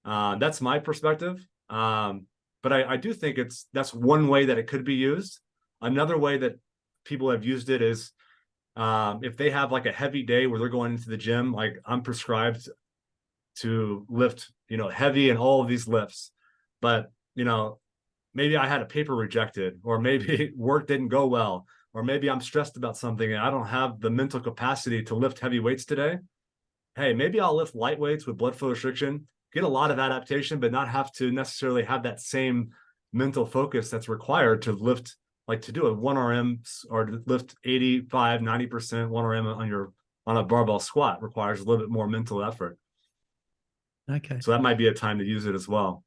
That's my perspective. But I do think that's one way that it could be used. Another way that people have used it is if they have like a heavy day where they're going into the gym, like I'm prescribed to lift, heavy and all of these lifts, but maybe I had a paper rejected, or maybe work didn't go well, or maybe I'm stressed about something and I don't have the mental capacity to lift heavy weights today. Hey, maybe I'll lift light weights with blood flow restriction, get a lot of adaptation, but not have to necessarily have that same mental focus that's required to lift, like to do a 1RM or to lift 85, 90% 1RM on a barbell squat requires a little bit more mental effort. Okay. So that might be a time to use it as well.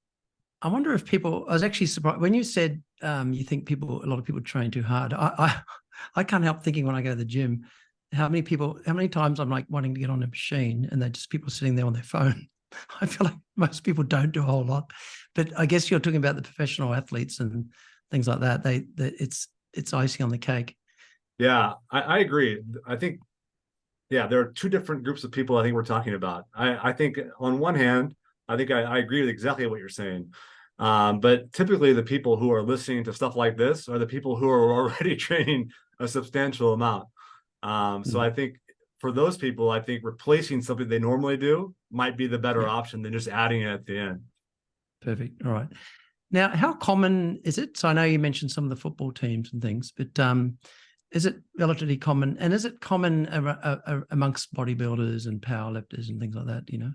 I wonder if people, I was actually surprised when you said you think a lot of people train too hard. I can't help thinking when I go to the gym, how many times I'm like wanting to get on a machine and they're just people sitting there on their phone. I feel like most people don't do a whole lot, but I guess you're talking about the professional athletes and things like that. It's icing on the cake. Yeah, I agree. I think, there are two different groups of people I think we're talking about. I think on one hand, I think I agree with exactly what you're saying. But typically the people who are listening to stuff like this are the people who are already training a substantial amount. So I think for those people, I think replacing something they normally do might be the better option than just adding it at the end. Perfect. All right. Now, how common is it? So I know you mentioned some of the football teams and things, but is it relatively common? And is it common amongst bodybuilders and powerlifters and things like that,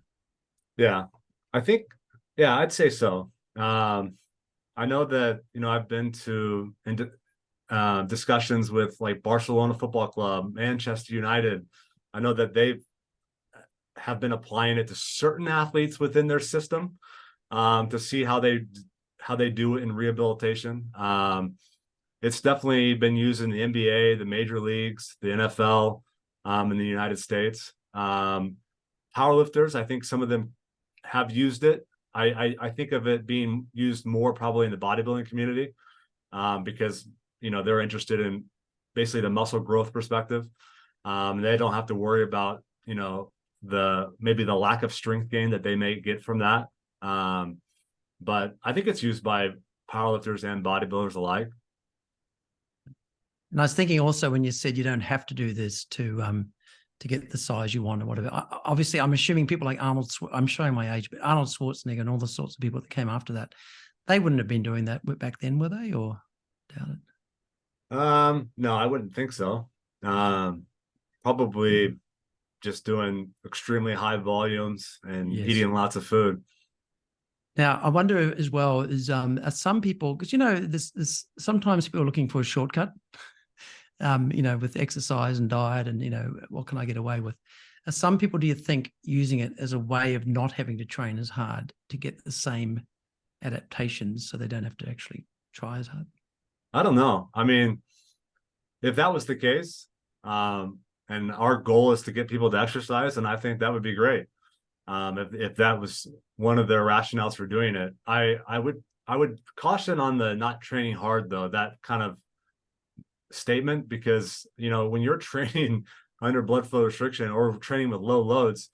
Yeah, I think, I'd say so. I know that, I've been to discussions with like Barcelona Football Club, Manchester United. I know that they have been applying it to certain athletes within their system to see how they do it in rehabilitation. It's definitely been used in the NBA, the major leagues, the NFL, in the United States. Powerlifters, I think some of them have used it. I think of it being used more probably in the bodybuilding community, because they're interested in basically the muscle growth perspective. They don't have to worry about maybe the lack of strength gain that they may get from that. But I think it's used by powerlifters and bodybuilders alike. And I was thinking also when you said you don't have to do this to get the size you want or whatever. Obviously, I'm assuming people like Arnold, I'm showing my age, but Arnold Schwarzenegger and all the sorts of people that came after that, they wouldn't have been doing that back then, were they? Or doubt it? No, I wouldn't think so. Probably just doing extremely high volumes and eating lots of food. Now, I wonder as well is some people, because this sometimes people are looking for a shortcut, with exercise and diet and what can I get away with? Some people, do you think, using it as a way of not having to train as hard to get the same adaptations, so they don't have to actually try as hard? I don't know. I mean, if that was the case, and our goal is to get people to exercise, and I think that would be great. If that was one of their rationales for doing it, I would caution on the not training hard, though, that kind of statement, because when you're training under blood flow restriction or training with low loads,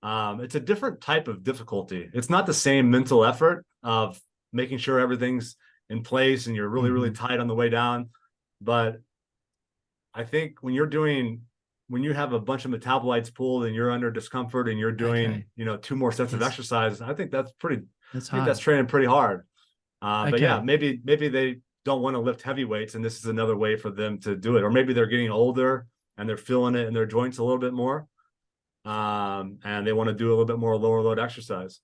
it's a different type of difficulty. It's not the same mental effort of making sure everything's in place and you're really, really tight on the way down. But I think when you have a bunch of metabolites pulled and you're under discomfort and you're doing, 2 more sets of exercises, I think that's training pretty hard. But yeah, maybe they don't want to lift heavy weights, and this is another way for them to do it. Or maybe they're getting older and they're feeling it in their joints a little bit more, and they want to do a little bit more lower load exercise.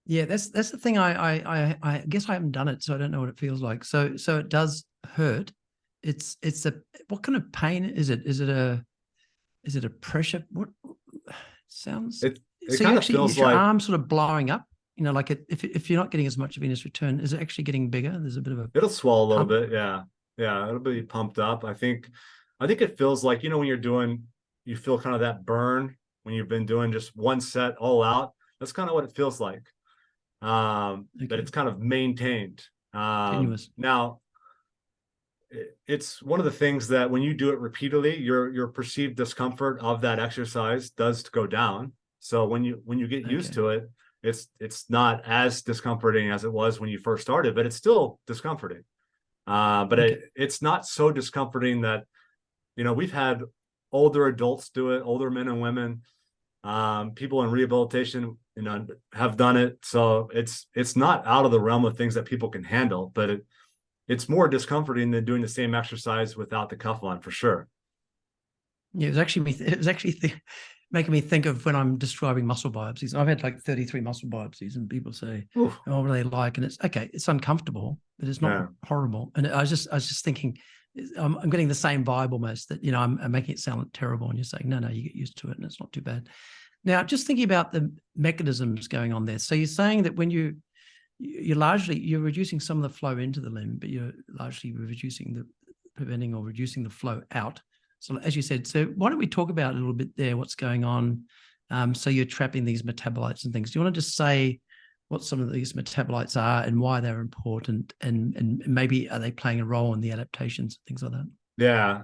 Yeah, that's the thing. I guess I haven't done it, so I don't know what it feels like. So it does hurt. It's what kind of pain is it? Is it a pressure? What sounds? It so kind you of feels is your like arm sort of blowing up? Like if you're not getting as much venous return, is it actually getting bigger? There's a bit of a it'll swell a little bit. Yeah, it'll be pumped up. I think it feels like when you feel kind of that burn when you've been doing just one set all out. That's kind of what it feels like. But it's kind of maintained. Now, it's one of the things that when you do it repeatedly, your perceived discomfort of that exercise does go down. So when you get used to it, it's not as discomforting as it was when you first started, but it's still discomforting. But it's not so discomforting that, we've had older adults do it, older men and women, people in rehabilitation, have done it. So it's not out of the realm of things that people can handle, but it's more discomforting than doing the same exercise without the cuff on, for sure. Yeah, it was actually making me think of when I'm describing muscle biopsies. I've had like 33 muscle biopsies, and people say, "Oh, what do they like?" And it's okay. It's uncomfortable, but it's not horrible. And I was just thinking, I'm getting the same vibe almost, that I'm making it sound terrible, and you're saying, no, you get used to it, and it's not too bad. Now, just thinking about the mechanisms going on there. So you're saying that when you're reducing some of the flow into the limb, but you're largely preventing or reducing the flow out. So as you said, so why don't we talk about a little bit there, what's going on? So you're trapping these metabolites and things. Do you want to just say what some of these metabolites are and why they're important, and maybe are they playing a role in the adaptations, things like that? Yeah.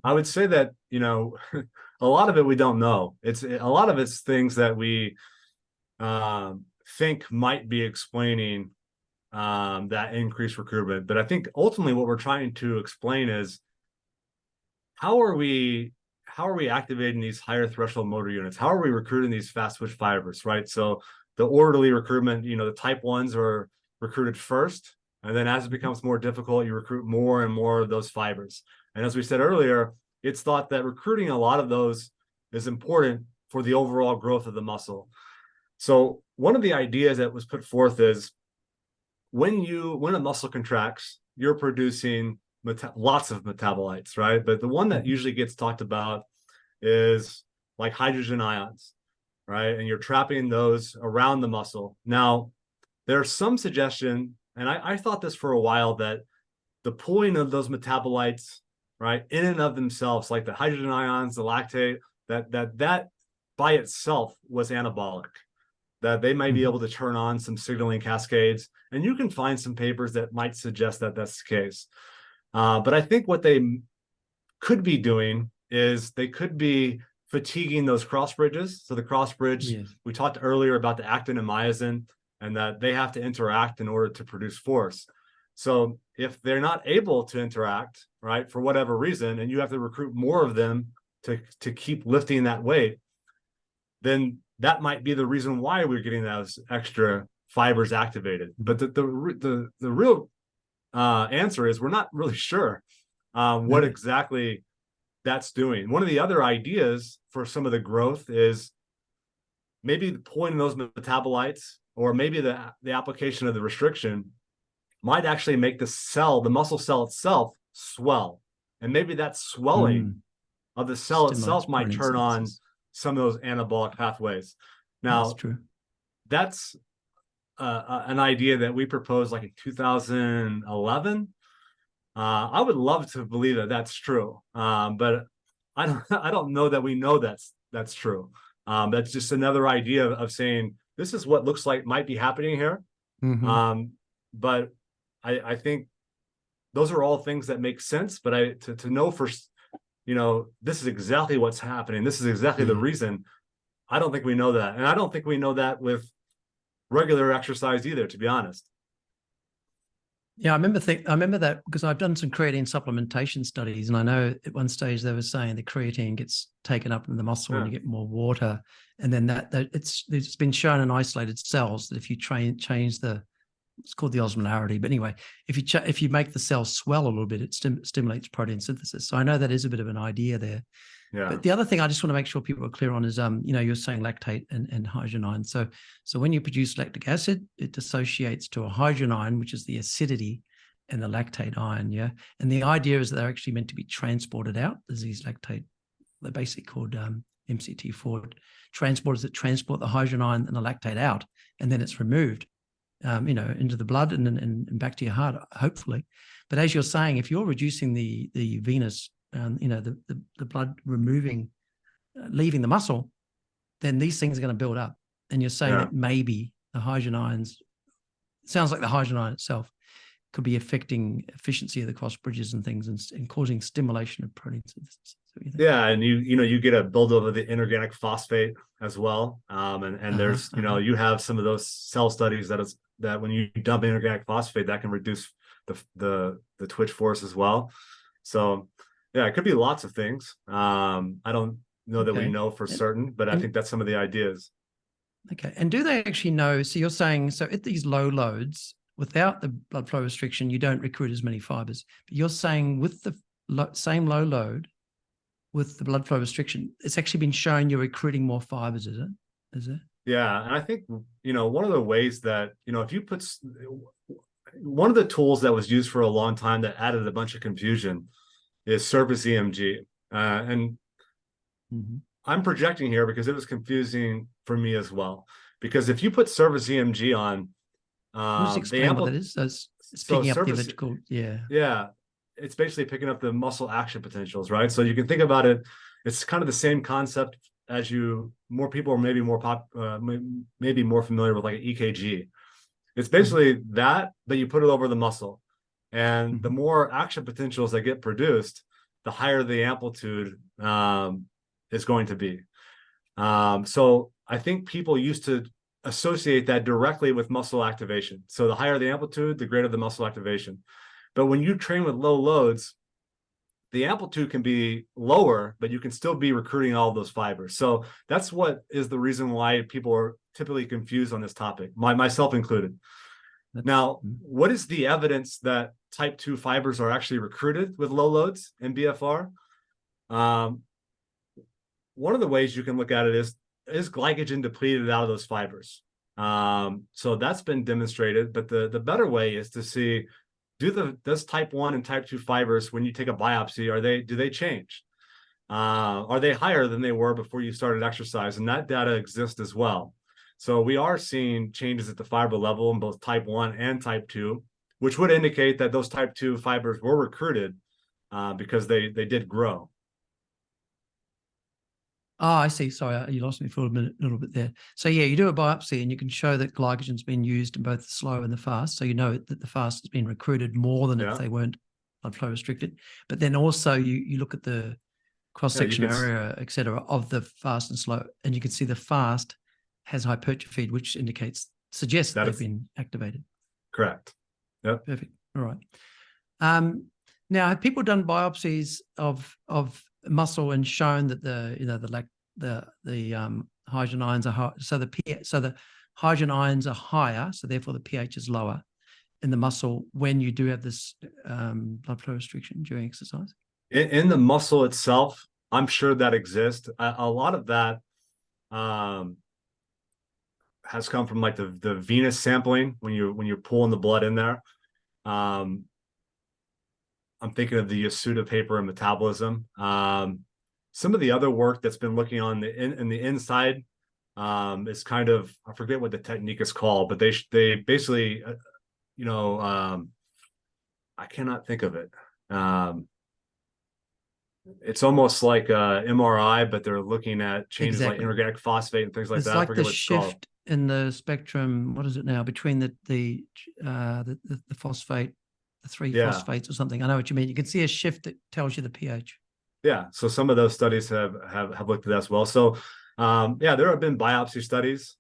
I would say that, a lot of it we don't know. A lot of it's things that we think might be explaining that increased recruitment. But I think ultimately what we're trying to explain is how are we activating these higher threshold motor units? How are we recruiting these fast twitch fibers, right? So the orderly recruitment, the type 1s are recruited first, and then as it becomes more difficult, you recruit more and more of those fibers. And as we said earlier, it's thought that recruiting a lot of those is important for the overall growth of the muscle. So one of the ideas that was put forth is when a muscle contracts, you're producing lots of metabolites, right? But the one that usually gets talked about is like hydrogen ions, right? And you're trapping those around the muscle. Now, there's some suggestion, and I thought this for a while, that the pulling of those metabolites, right, in and of themselves, like the hydrogen ions, the lactate, that by itself was anabolic, that they might be able to turn on some signaling cascades. And you can find some papers that might suggest that that's the case. But I think what they could be doing is they could be fatiguing those cross bridges. So the cross bridge, Yes. we talked earlier about the actin and myosin, and that they have to interact in order to produce force. So if they're not able to interact, right, for whatever reason, and you have to recruit more of them to keep lifting that weight, then that might be the reason why we're getting those extra fibers activated. But the real answer is we're not really sure what exactly that's doing. One of the other ideas for some of the growth is maybe pulling those metabolites, or maybe the application of the restriction might actually make the muscle cell itself swell. And maybe that swelling of the cell itself might turn on some of those anabolic pathways. Now, that's true. That's an idea that we proposed like in 2011. I would love to believe that that's true, but I don't know that we know that's true. That's just another idea of saying this is what looks like might be happening here. But I think those are all things that make sense. But to know for, this is exactly what's happening, this is exactly the reason, I don't think we know that. And I don't think we know that with regular exercise either, to be honest. Yeah, I remember that because I've done some creatine supplementation studies, and I know at one stage they were saying the creatine gets taken up in the muscle and you get more water, and then that it's been shown in isolated cells that if you change it's called the osmolarity, but anyway, if you make the cell swell a little bit, it stimulates protein synthesis. So I know that is a bit of an idea there. Yeah. But the other thing I just want to make sure people are clear on is, you're saying lactate and hydrogenine. So when you produce lactic acid, it dissociates to a hydrogenine, which is the acidity, and the lactate ion. Yeah. And the idea is that they're actually meant to be transported out. There's these lactate, they're basically called MCT4 transporters that transport the hydrogenine and the lactate out, and then it's removed, into the blood and back to your heart, hopefully. But as you're saying, if you're reducing the venous, the blood leaving the muscle, then these things are going to build up. And you're saying that maybe the hydrogenines, sounds like the hydrogenine itself could be affecting efficiency of the cross bridges and things, and causing stimulation of protein synthesis. Yeah, and you get a buildup of the inorganic phosphate as well. And there's you have some of those cell studies that when you dump inorganic phosphate, that can reduce the twitch force as well. So yeah, it could be lots of things. I don't know that we know for certain, but I think that's some of the ideas. Okay. And do they actually know? So you're saying, at these low loads, without the blood flow restriction, you don't recruit as many fibers. But you're saying with the same low load, with the blood flow restriction, it's actually been shown you're recruiting more fibers, is it? Is it? Yeah. And I think, one of the ways that, if you put one of the tools that was used for a long time that added a bunch of confusion is surface EMG. And I'm projecting here because it was confusing for me as well. Because if you put surface EMG on, just explain what that is. It's picking up the electrical, Yeah. It's basically picking up the muscle action potentials, right? So you can think about it, it's kind of the same concept as more people are maybe more familiar with like an EKG. It's basically that, but you put it over the muscle. And the more action potentials that get produced, the higher the amplitude is going to be. So I think people used to associate that directly with muscle activation. So the higher the amplitude, the greater the muscle activation. But when you train with low loads, the amplitude can be lower, but you can still be recruiting all of those fibers. So that's what is the reason why people are typically confused on this topic, myself included. Now, what is the evidence that type 2 fibers are actually recruited with low loads in BFR? One of the ways you can look at it is glycogen depleted out of those fibers? So that's been demonstrated, but the better way is to see, does type 1 and type 2 fibers, when you take a biopsy, do they change? Are they higher than they were before you started exercise? And that data exists as well. So we are seeing changes at the fiber level in both type 1 and type 2, which would indicate that those type 2 fibers were recruited because they did grow. Oh, I see. Sorry, you lost me for a little bit there. So yeah, you do a biopsy and you can show that glycogen's been used in both the slow and the fast. So you know that the fast has been recruited more than if they weren't blood flow restricted. But then also you look at the cross-section area, et cetera, of the fast and slow, and you can see the fast has hypertrophy, which suggests that they've been activated. Correct. Yep. Perfect. All right. Now, have people done biopsies of muscle and shown that the hydrogen ions are high, so the hydrogen ions are higher, so therefore the pH is lower in the muscle when you do have this blood flow restriction during exercise? In the muscle itself, I'm sure that exists. A lot of that has come from like the venous sampling when you're pulling the blood in there. I'm thinking of the Yasuda paper and metabolism. Some of the other work that's been looking on the inside is kind of, I forget what the technique is called, but they basically, I cannot think of it. It's almost like a MRI, but they're looking at changes like inorganic phosphate and things like that. It's like the shift in the spectrum. What is it now between the phosphate, the three phosphates or something? I know what you mean. You can see a shift that tells you the pH. Yeah. So some of those studies have looked at that as well. So there have been biopsy studies.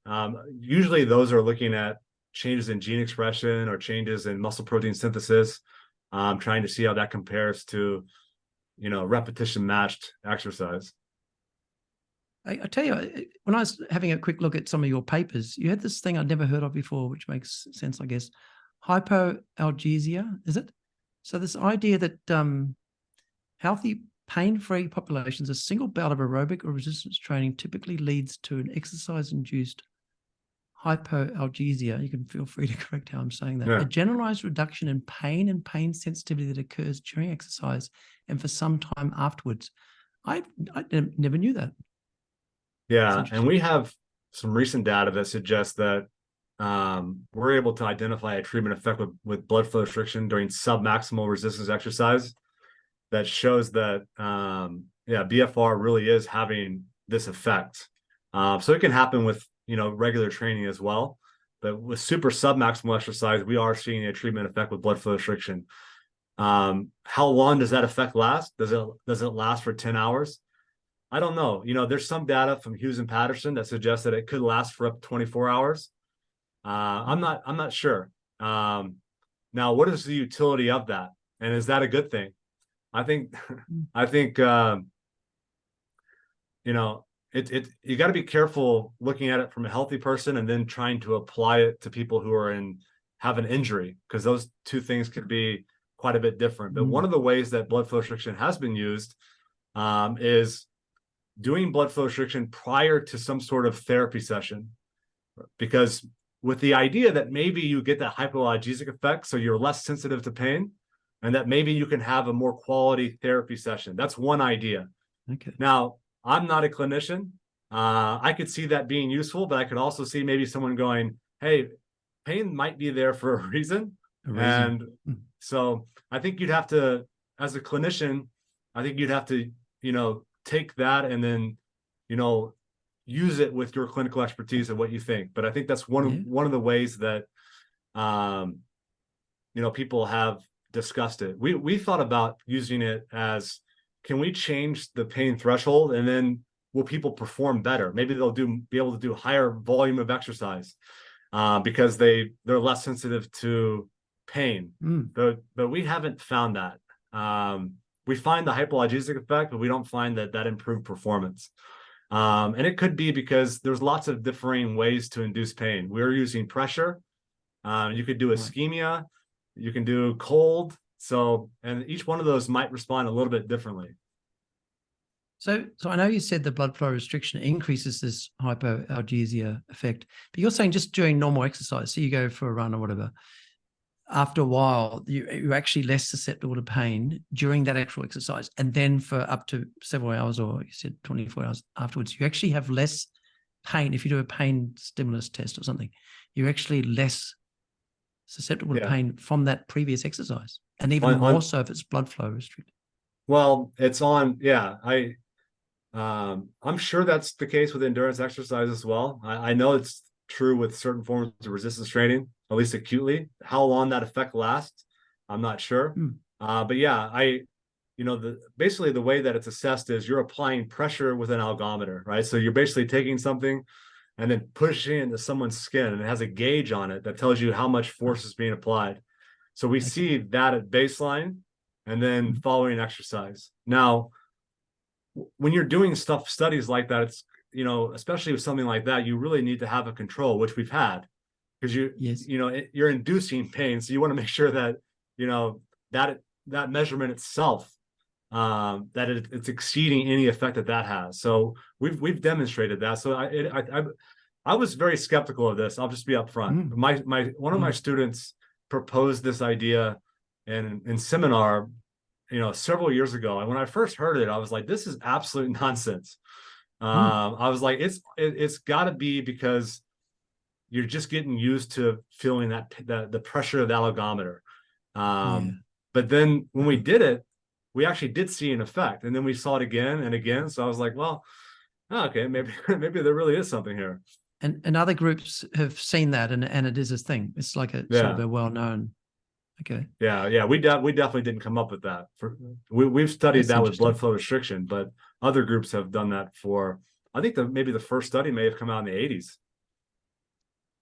Usually those are looking at changes in gene expression or changes in muscle protein synthesis, trying to see how that compares to repetition matched exercise. I tell you, when I was having a quick look at some of your papers, you had this thing I'd never heard of before, which makes sense, I guess. Hypoalgesia, is it? So this idea that healthy, pain-free populations, a single bout of aerobic or resistance training typically leads to an exercise-induced hypoalgesia. You can feel free to correct how I'm saying that. A generalized reduction in pain and pain sensitivity that occurs during exercise and for some time afterwards. I never knew that. Yeah, and we have some recent data that suggests that we're able to identify a treatment effect with blood flow restriction during submaximal resistance exercise that shows that BFR really is having this effect. So it can happen with regular training as well, but with super submaximal exercise, we are seeing a treatment effect with blood flow restriction. How long does that effect last? Does it last for 10 hours? I don't know. There's some data from Hughes and Patterson that suggests that it could last for up to 24 hours. I'm not sure. Now, what is the utility of that? And is that a good thing? I think you got to be careful looking at it from a healthy person and then trying to apply it to people who have an injury, because those two things could be quite a bit different. But one of the ways that blood flow restriction has been used is doing blood flow restriction prior to some sort of therapy session, because with the idea that maybe you get that hypoalgesic effect, so you're less sensitive to pain, and that maybe you can have a more quality therapy session. That's one idea. Okay. Now, I'm not a clinician. I could see that being useful, but I could also see maybe someone going, hey, pain might be there for a reason. And so I think you'd have to, as a clinician, take that and then, use it with your clinical expertise and what you think. But I think that's one of the ways that, people have discussed it. We thought about using it as, can we change the pain threshold, and then will people perform better? Maybe they'll be able to do higher volume of exercise because they're less sensitive to pain. But we haven't found that. We find the hypoalgesic effect, but we don't find that improved performance. And it could be because there's lots of differing ways to induce pain. We're using pressure. You could do ischemia. You can do cold. So, and each one of those might respond a little bit differently. So I know you said the blood flow restriction increases this hypoalgesia effect, but you're saying just during normal exercise, so you go for a run or whatever, after a while, you're actually less susceptible to pain during that actual exercise. And then for up to several hours, or you said 24 hours afterwards, you actually have less pain. If you do a pain stimulus test or something, you're actually less susceptible to pain from that previous exercise. And even more so if it's blood flow restricted. Well, it's on, I'm sure that's the case with endurance exercise as well. I know it's true with certain forms of resistance training, at least acutely. How long that effect lasts, I'm not sure. Mm. But yeah, basically the way that it's assessed is you're applying pressure with an algometer, right? So you're basically taking something and then pushing it into someone's skin, and it has a gauge on it that tells you how much force is being applied. So we see that at baseline and then following exercise. Now, when you're doing studies like that, it's, especially with something like that, you really need to have a control, which we've had, because Yes. you're inducing pain. So you want to make sure that, that measurement itself, that it's exceeding any effect that has. So we've demonstrated that. So I was very skeptical of this. I'll just be upfront. One of my students proposed this idea in seminar, several years ago. And when I first heard it, I was like, this is absolute nonsense. I was like, it's got to be because you're just getting used to feeling the pressure of the algometer. But then when we did it, we actually did see an effect, and then we saw it again and again. So I was like, well, okay, maybe there really is something here. And other groups have seen that, and it is a thing. It's like a sort of a well-known. Okay. Yeah. We definitely didn't come up with that. We've studied that with blood flow restriction, but other groups have done that for. I think maybe the first study may have come out in the 80s.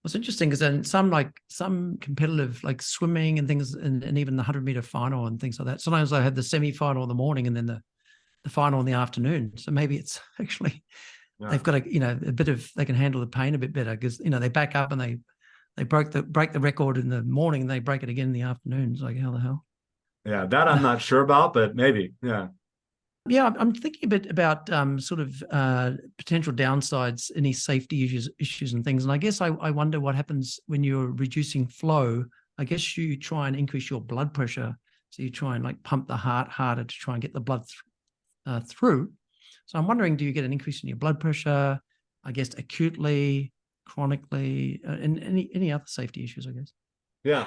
What's interesting is that some competitive, like swimming and things, and even the 100-meter final and things like that. Sometimes they have the semi-final in the morning and then the final in the afternoon. So maybe it's actually they've got a bit of, they can handle the pain a bit better, because they back up and they break the record in the morning and they break it again in the afternoon. It's like, how the hell? Yeah, that I'm not sure about, but maybe. Yeah. Yeah, I'm thinking a bit about sort of potential downsides, any safety issues and things. And I guess I wonder what happens when you're reducing flow. I guess you try and increase your blood pressure. So you try and like pump the heart harder to try and get the blood through. So I'm wondering, do you get an increase in your blood pressure, I guess, acutely, chronically, and any other safety issues, I guess? Yeah.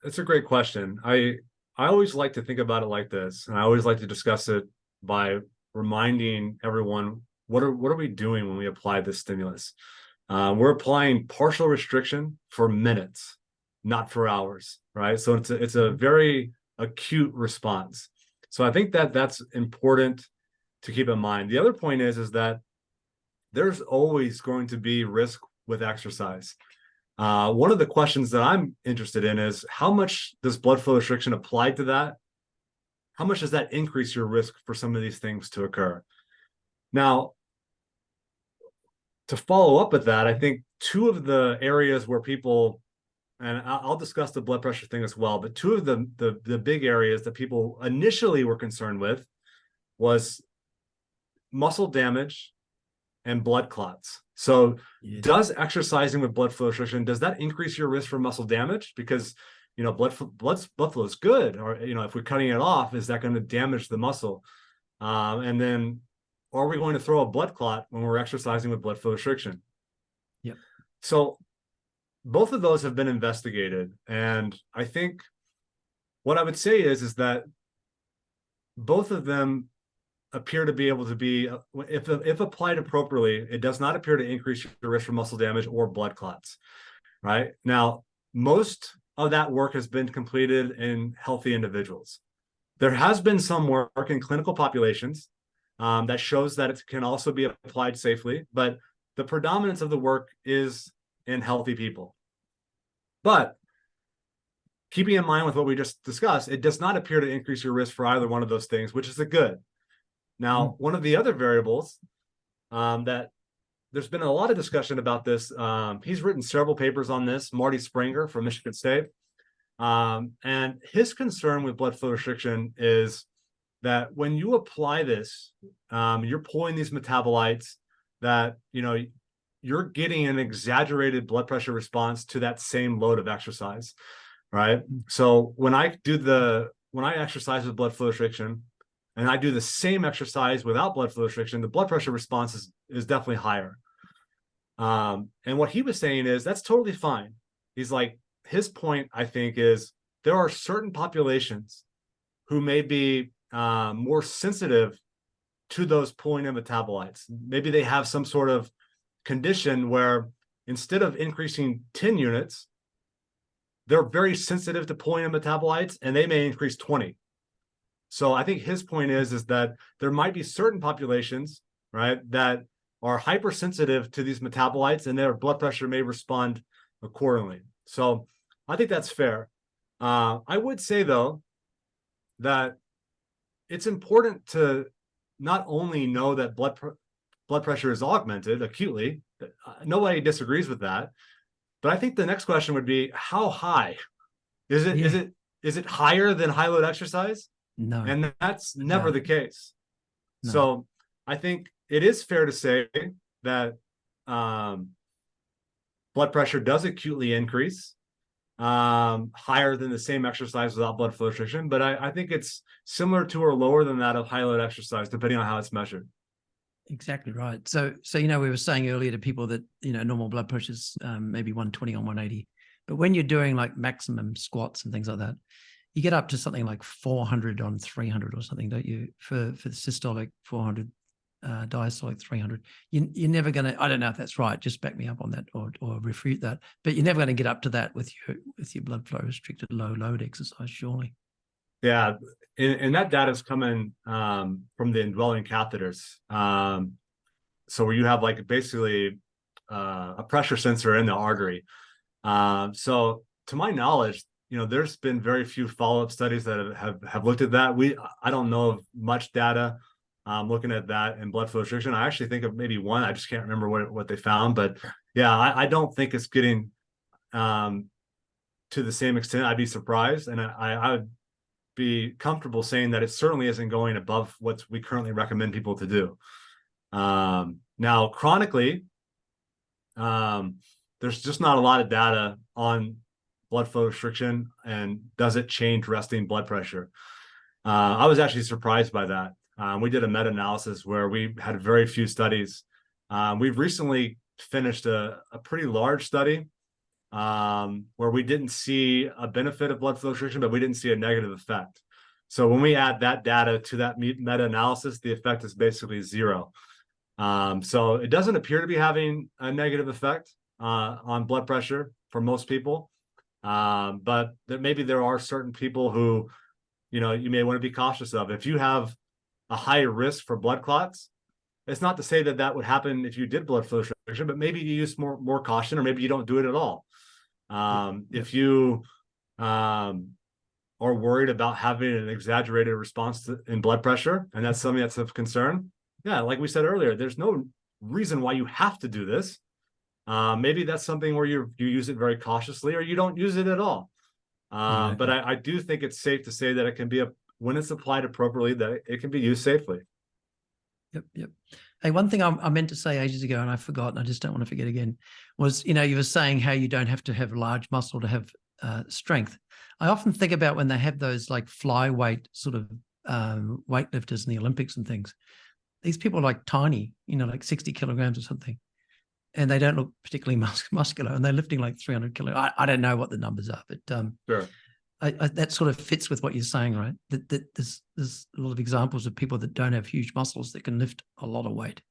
It's a great question. I always like to think about it like this, and I always like to discuss it by reminding everyone what are we doing when we apply this stimulus. We're applying partial restriction for minutes, not for hours, right? So it's a very acute response. So I think that's important to keep in mind. The other point is that there's always going to be risk with exercise. One of the questions that I'm interested in is, how much does blood flow restriction apply to that? How much does that increase your risk for some of these things to occur? Now, to follow up with that, I think two of the areas where people, and I'll discuss the blood pressure thing as well, but two of the big areas that people initially were concerned with was muscle damage and blood clots. So does exercising with blood flow restriction, does that increase your risk for muscle damage? Because, blood flow is good, or, if we're cutting it off, is that going to damage the muscle? And then are we going to throw a blood clot when we're exercising with blood flow restriction? Yep. So both of those have been investigated. And I think what I would say is that both of them appear to be able to be, if applied appropriately, it does not appear to increase your risk for muscle damage or blood clots, right? Now, most of that work has been completed in healthy individuals. There has been some work in clinical populations that shows that it can also be applied safely, but the predominance of the work is in healthy people. But keeping in mind with what we just discussed, it does not appear to increase your risk for either one of those things, which is a good. Now, one of the other variables that there's been a lot of discussion about this, he's written several papers on this, Marty Springer from Michigan State. And his concern with blood flow restriction is that when you apply this, you're pulling these metabolites that, you're getting an exaggerated blood pressure response to that same load of exercise, right? So when I exercise with blood flow restriction, and I do the same exercise without blood flow restriction, the blood pressure response is definitely higher. And what he was saying is that's totally fine. He's like, his point, I think, is there are certain populations who may be more sensitive to those pulling in metabolites. Maybe they have some sort of condition where instead of increasing 10 units, they're very sensitive to pulling in metabolites, and they may increase 20. So I think his point is that there might be certain populations, right, that are hypersensitive to these metabolites, and their blood pressure may respond accordingly. So I think that's fair. I would say, though, that it's important to not only know that blood pressure is augmented acutely. Nobody disagrees with that. But I think the next question would be, how high? Is it higher than high load exercise? No. And that's never the case. No. So I think it is fair to say that blood pressure does acutely increase higher than the same exercise without blood flow restriction. But I think it's similar to or lower than that of high load exercise, depending on how it's measured. Exactly right. So we were saying earlier to people that, normal blood pressure's maybe 120 on 180. But when you're doing like maximum squats and things like that, you get up to something like 400 on 300 or something, don't you? For the systolic 400, diastolic 300. You're never going to, I don't know if that's right, just back me up on that or refute that, but you're never going to get up to that with your blood flow restricted low load exercise, surely. Yeah, and that data is coming from the indwelling catheters. So where you have like basically a pressure sensor in the artery. So to my knowledge, there's been very few follow-up studies that have looked at that. I don't know of much data looking at that in blood flow restriction. I actually think of maybe one. I just can't remember what they found. But yeah, I don't think it's getting to the same extent. I'd be surprised, and I would be comfortable saying that it certainly isn't going above what we currently recommend people to do. Now, chronically, there's just not a lot of data on blood flow restriction and does it change resting blood pressure. I was actually surprised by that. We did a meta-analysis where we had very few studies. We've recently finished a pretty large study where we didn't see a benefit of blood flow restriction, but we didn't see a negative effect. So when we add that data to that meta-analysis, the effect is basically zero. So it doesn't appear to be having a negative effect on blood pressure for most people. But maybe there are certain people who, you may want to be cautious of. If you have a high risk for blood clots, it's not to say that would happen if you did blood flow restriction, but maybe you use more caution, or maybe you don't do it at all. If you are worried about having an exaggerated response in blood pressure, and that's something that's of concern, yeah, like we said earlier, there's no reason why you have to do this. Maybe that's something where you use it very cautiously, or you don't use it at all. But I do think it's safe to say that it can be when it's applied appropriately, that it can be used safely. Yep. Hey, one thing I meant to say ages ago, and I forgot, and I just don't want to forget again, was, you were saying how you don't have to have large muscle to have strength. I often think about when they have those like flyweight sort of weightlifters in the Olympics and things. These people are like tiny, like 60 kilograms or something. And they don't look particularly muscular, and they're lifting like 300 kilos. I don't know what the numbers are, but sure. That sort of fits with what you're saying, right? That there's a lot of examples of people that don't have huge muscles that can lift a lot of weight.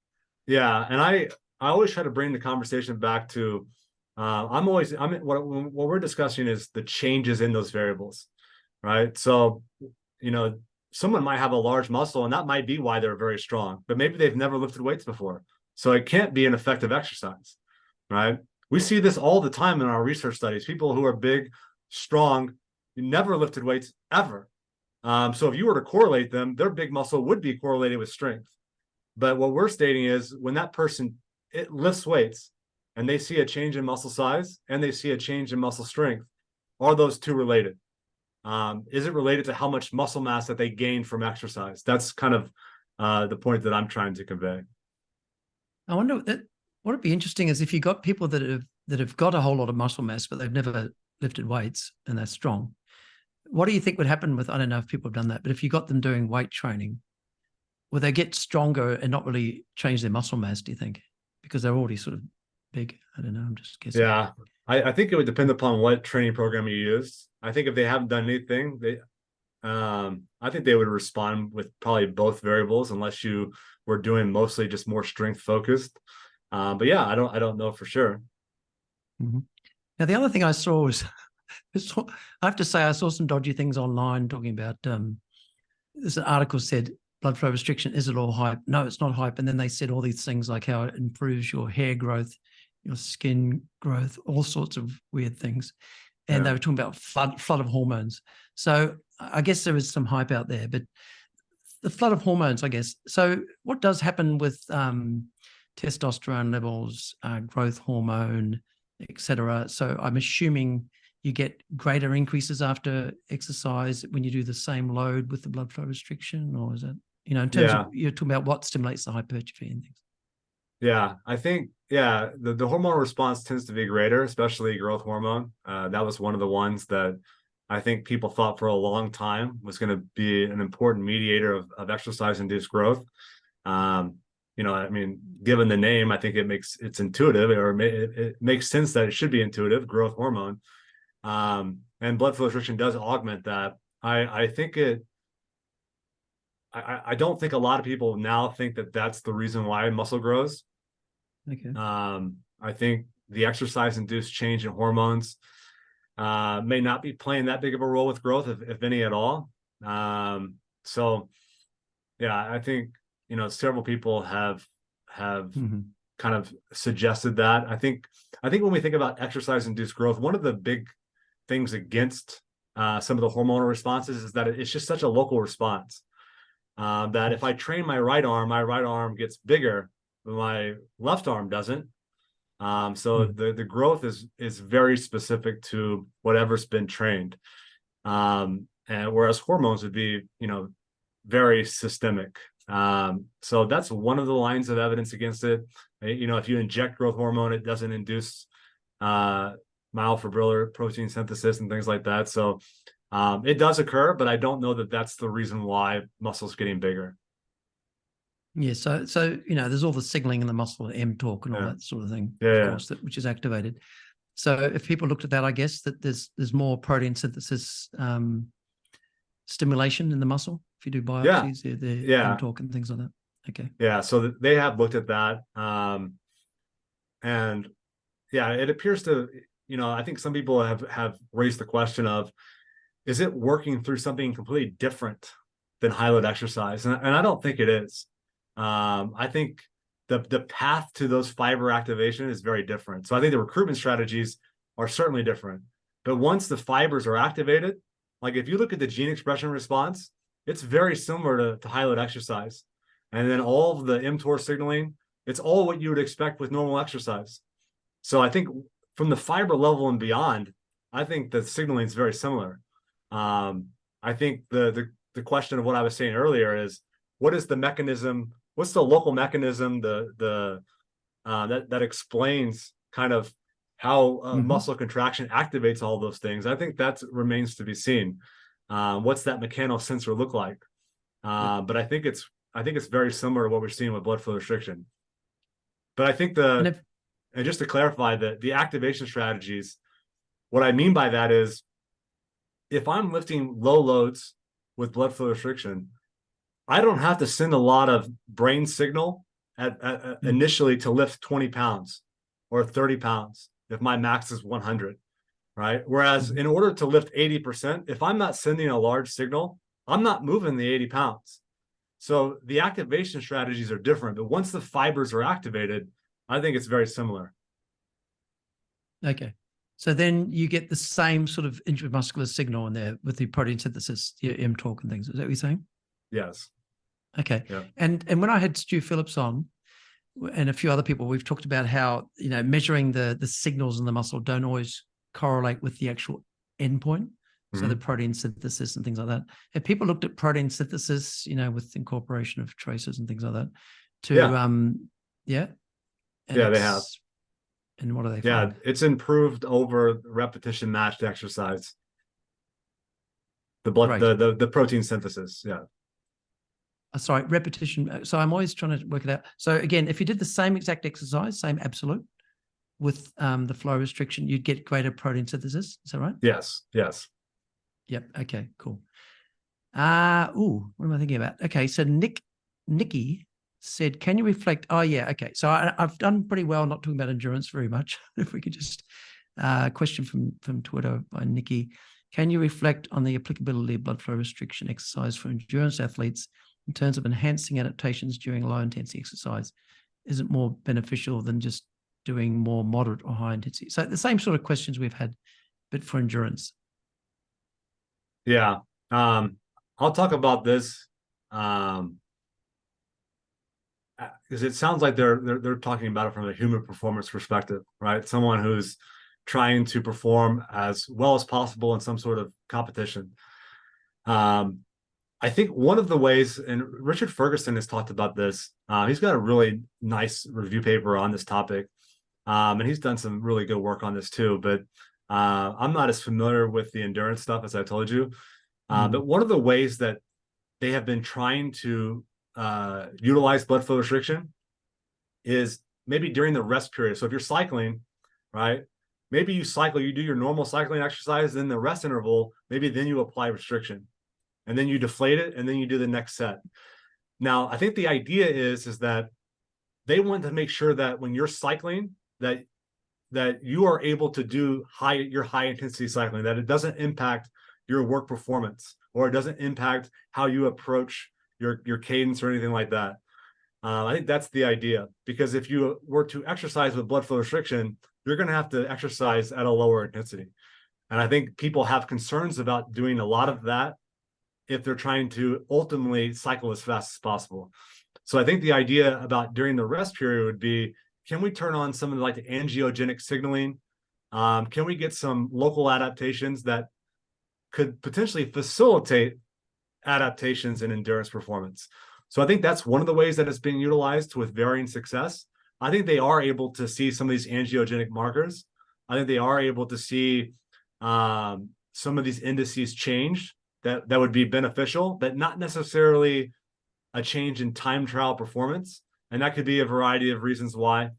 Yeah, and I always try to bring the conversation back to what we're discussing is the changes in those variables, right? So, someone might have a large muscle, and that might be why they're very strong, but maybe they've never lifted weights before. So it can't be an effective exercise, right? We see this all the time in our research studies. People who are big, strong, never lifted weights ever. So if you were to correlate them, their big muscle would be correlated with strength. But what we're stating is when that person lifts weights and they see a change in muscle size and they see a change in muscle strength, are those two related? Is it related to how much muscle mass that they gain from exercise? That's kind of the point that I'm trying to convey. I wonder what would be interesting is if you got people that have got a whole lot of muscle mass, but they've never lifted weights and they're strong. What do you think would happen with, I don't know if people have done that, but if you got them doing weight training, will they get stronger and not really change their muscle mass, do you think? Because they're already sort of big. I don't know. I'm just guessing. Yeah, I think it would depend upon what training program you used. I think if they haven't done anything, I think they would respond with probably both variables unless you were doing mostly just more strength focused. But yeah, I don't know for sure. Mm-hmm. Now, the other thing I saw was, I have to say, I saw some dodgy things online talking about, this article said, blood flow restriction, is it all hype? No, it's not hype. And then they said all these things like how it improves your hair growth, your skin growth, all sorts of weird things. And they were talking about flood of hormones. So I guess there is some hype out there, but the flood of hormones, I guess. So what does happen with testosterone levels, growth hormone, etc.? So I'm assuming you get greater increases after exercise when you do the same load with the blood flow restriction, or is that, in terms of, you're talking about what stimulates the hypertrophy and things? Yeah, I think, the hormonal response tends to be greater, especially growth hormone. That was one of the ones that I think people thought for a long time was going to be an important mediator of exercise-induced growth. I mean, given the name, I think it's intuitive, or it makes sense that it should be intuitive, growth hormone. And blood flow restriction does augment that. I think I don't think a lot of people now think that that's the reason why muscle grows. Okay. I think the exercise-induced change in hormones may not be playing that big of a role with growth, if any at all. So, yeah, I think several people have Mm-hmm. kind of suggested that. I think when we think about exercise-induced growth, one of the big things against some of the hormonal responses is that it's just such a local response. That if I train my right arm gets bigger, but my left arm doesn't. So the growth is very specific to whatever's been trained. And whereas hormones would be, very systemic. So that's one of the lines of evidence against it. If you inject growth hormone, it doesn't induce myofibrillar protein synthesis and things like that. So it does occur, but I don't know that that's the reason why muscle's getting bigger. Yeah, so there's all the signaling in the muscle, mTOR and all that sort of thing, of course, which is activated. So if people looked at that, I guess that there's more protein synthesis stimulation in the muscle if you do biopsies, the mTOR and things like that. Okay. Yeah, so they have looked at that, and it appears to, I think some people have raised the question of, is it working through something completely different than high load exercise? And I don't think it is. I think the path to those fiber activation is very different. So I think the recruitment strategies are certainly different. But once the fibers are activated, like if you look at the gene expression response, it's very similar to high load exercise. And then all of the mTOR signaling, it's all what you would expect with normal exercise. So I think from the fiber level and beyond, I think the signaling is very similar. I think the question of what I was saying earlier is, what is the mechanism? What's the local mechanism that explains kind of how muscle contraction activates all those things? I think that remains to be seen. What's that mechanosensor look like? But I think it's very similar to what we're seeing with blood flow restriction. But I think and just to clarify, the activation strategies, what I mean by that is, if I'm lifting low loads with blood flow restriction, I don't have to send a lot of brain signal initially to lift 20 pounds or 30 pounds if my max is 100, right? Whereas in order to lift 80%, if I'm not sending a large signal, I'm not moving the 80 pounds. So the activation strategies are different, but once the fibers are activated, I think it's very similar. Okay. So then you get the same sort of intramuscular signal in there with the protein synthesis, your mTOR and things. Is that what you're saying? Yes. Okay. Yeah. And when I had Stu Phillips on and a few other people, we've talked about how, measuring the signals in the muscle don't always correlate with the actual endpoint. So the protein synthesis and things like that. Have people looked at protein synthesis, with incorporation of traces and things like that they have. And what do they find? Yeah, it's improved over repetition matched exercise. The blood, the protein synthesis. Yeah. Sorry, repetition. So I'm always trying to work it out. So again, if you did the same exact exercise, same absolute with the flow restriction, you'd get greater protein synthesis. Is that right? Yes. Yes. Yep. Okay, cool. What am I thinking about? Okay, so Nikki said, "Can you reflect?" Oh yeah, okay. So I've done pretty well not talking about endurance very much. If we could just question from Twitter by Nikki: Can you reflect on the applicability of blood flow restriction exercise for endurance athletes in terms of enhancing adaptations during low intensity exercise? Is it more beneficial than just doing more moderate or high intensity? So the same sort of questions we've had, but for endurance. Yeah. I'll talk about this because it sounds like they're talking about it from a human performance perspective, right? Someone who's trying to perform as well as possible in some sort of competition. I think one of the ways, and Richard Ferguson has talked about this, he's got a really nice review paper on this topic, and he's done some really good work on this too. But I'm not as familiar with the endurance stuff as I told you. But one of the ways that they have been trying to utilize blood flow restriction is maybe during the rest period. So if you're cycling, right, maybe you cycle, you do your normal cycling exercise, then the rest interval, maybe then you apply restriction, and then you deflate it, and then you do the next set. Now, I think the idea is that they want to make sure that when you're cycling, that you are able to do your high intensity cycling, that it doesn't impact your work performance, or it doesn't impact how you approach your cadence or anything like that. I think that's the idea, because if you were to exercise with blood flow restriction, you're going to have to exercise at a lower intensity. And I think people have concerns about doing a lot of that if they're trying to ultimately cycle as fast as possible. So I think the idea about during the rest period would be, can we turn on some of like the angiogenic signaling? Can we get some local adaptations that could potentially facilitate adaptations in endurance performance? So I think that's one of the ways that it's being utilized with varying success. I think they are able to see some of these angiogenic markers. I think they are able to see some of these indices change that would be beneficial, but not necessarily a change in time trial performance. And that could be a variety of reasons why.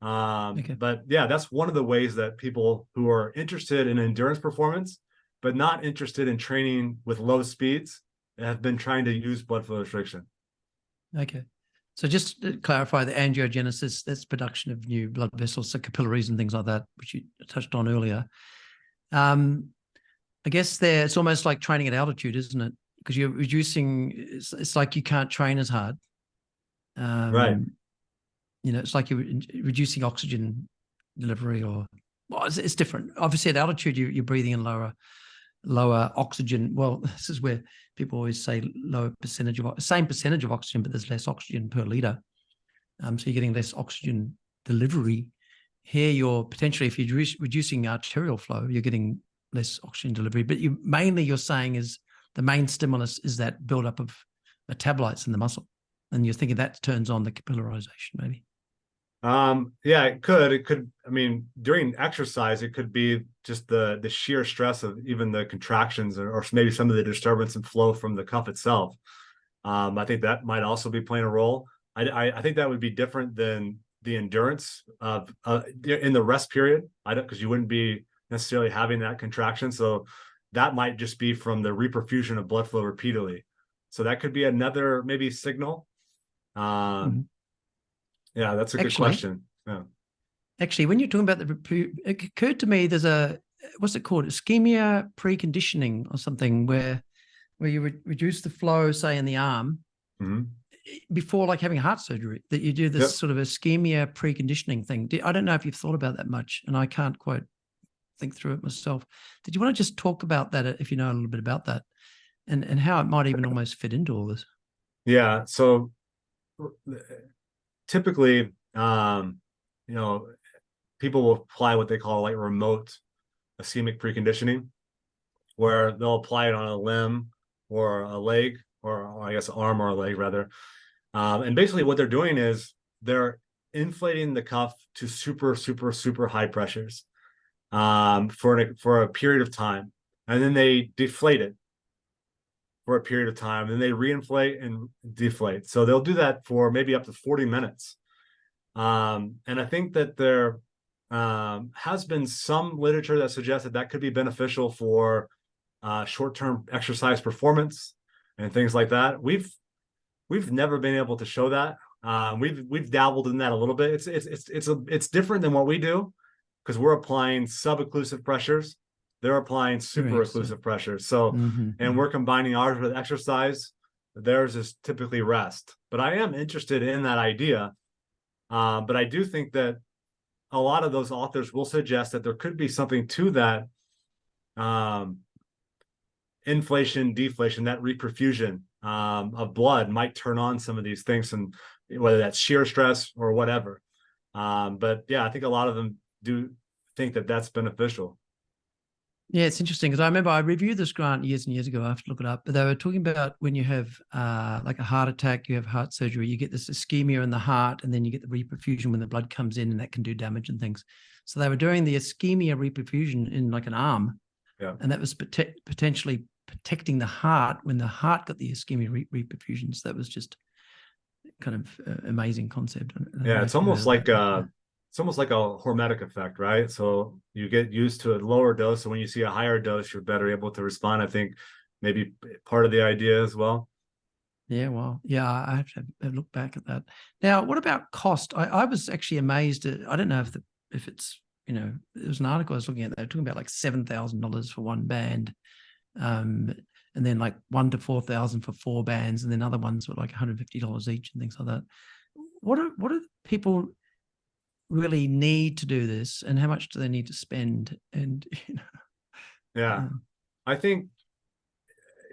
Okay. But yeah, that's one of the ways that people who are interested in endurance performance, but not interested in training with low speeds, have been trying to use blood flow restriction. Okay. So just to clarify, the angiogenesis, that's production of new blood vessels, so capillaries and things like that, which you touched on earlier. I guess it's almost like training at altitude, isn't it? Because you're reducing, it's like you can't train as hard. Right. It's like you're reducing oxygen delivery, or well, it's different. Obviously, at altitude, you're breathing in lower oxygen. Well, this is where people always say lower percentage of same percentage of oxygen, but there's less oxygen per liter. So you're getting less oxygen delivery. Here, you're potentially, if you're reducing arterial flow, you're getting less oxygen delivery. But you're saying is the main stimulus is that buildup of metabolites in the muscle, and you're thinking that turns on the capillarization, maybe. Yeah, it could. I mean, during exercise, it could be just the sheer stress of even the contractions, or maybe some of the disturbance and flow from the cuff itself. I think that might also be playing a role. I think that would be different than the endurance of in the rest period. Because you wouldn't be necessarily having that contraction. So that might just be from the reperfusion of blood flow repeatedly. So that could be another maybe signal. Yeah, that's a good question. Yeah. Actually, when you're talking about it occurred to me there's what's it called? Ischemia preconditioning or something where you reduce the flow, say, in the arm before like having heart surgery, that you do this sort of ischemia preconditioning thing. I don't know if you've thought about that much, and I can't quite think through it myself. Did you want to just talk about that, if you know a little bit about that, and how it might even almost fit into all this? Yeah. So typically, people will apply what they call like remote ischemic preconditioning, where they'll apply it on a limb or a leg, or I guess arm or a leg rather. And basically what they're doing is they're inflating the cuff to super, super, super high pressures for a period of time. And then they deflate it for a period of time, and they reinflate and deflate. So they'll do that for maybe up to 40 minutes. And I think that there has been some literature that suggests that could be beneficial for short-term exercise performance. and things like that. We've never been able to show that. We've dabbled in that a little bit. It's different than what we do, because we're applying subocclusive pressures. They're applying super-occlusive pressures. So, and we're combining ours with exercise. Theirs is typically rest. But I am interested in that idea. But I do think that a lot of those authors will suggest that there could be something to that inflation, deflation, that reperfusion of blood might turn on some of these things, and whether that's shear stress or whatever. But yeah, I think a lot of them do think that that's beneficial. Yeah, it's interesting because I remember I reviewed this grant years and years ago. I have to look it up, but they were talking about when you have like a heart attack, you have heart surgery, you get this ischemia in the heart, and then you get the reperfusion when the blood comes in, and that can do damage and things. So they were doing the ischemia reperfusion in like an arm, and that was potentially protecting the heart when the heart got the ischemia reperfusions. That was just kind of amazing concept. Yeah, it's almost like it's almost like a hormetic effect, right? So you get used to a lower dose, so when you see a higher dose, you're better able to respond. I think maybe part of the idea as well. Yeah, well, yeah, I have to look back at that. Now, what about cost? I was actually amazed at, I don't know if it's, there was an article I was looking at, they were talking about like $7,000 for one band, and then like $1,000 to $4,000 for 4 bands, and then other ones were like $150 each and things like that. What do people really need to do this, and how much do they need to spend? And I think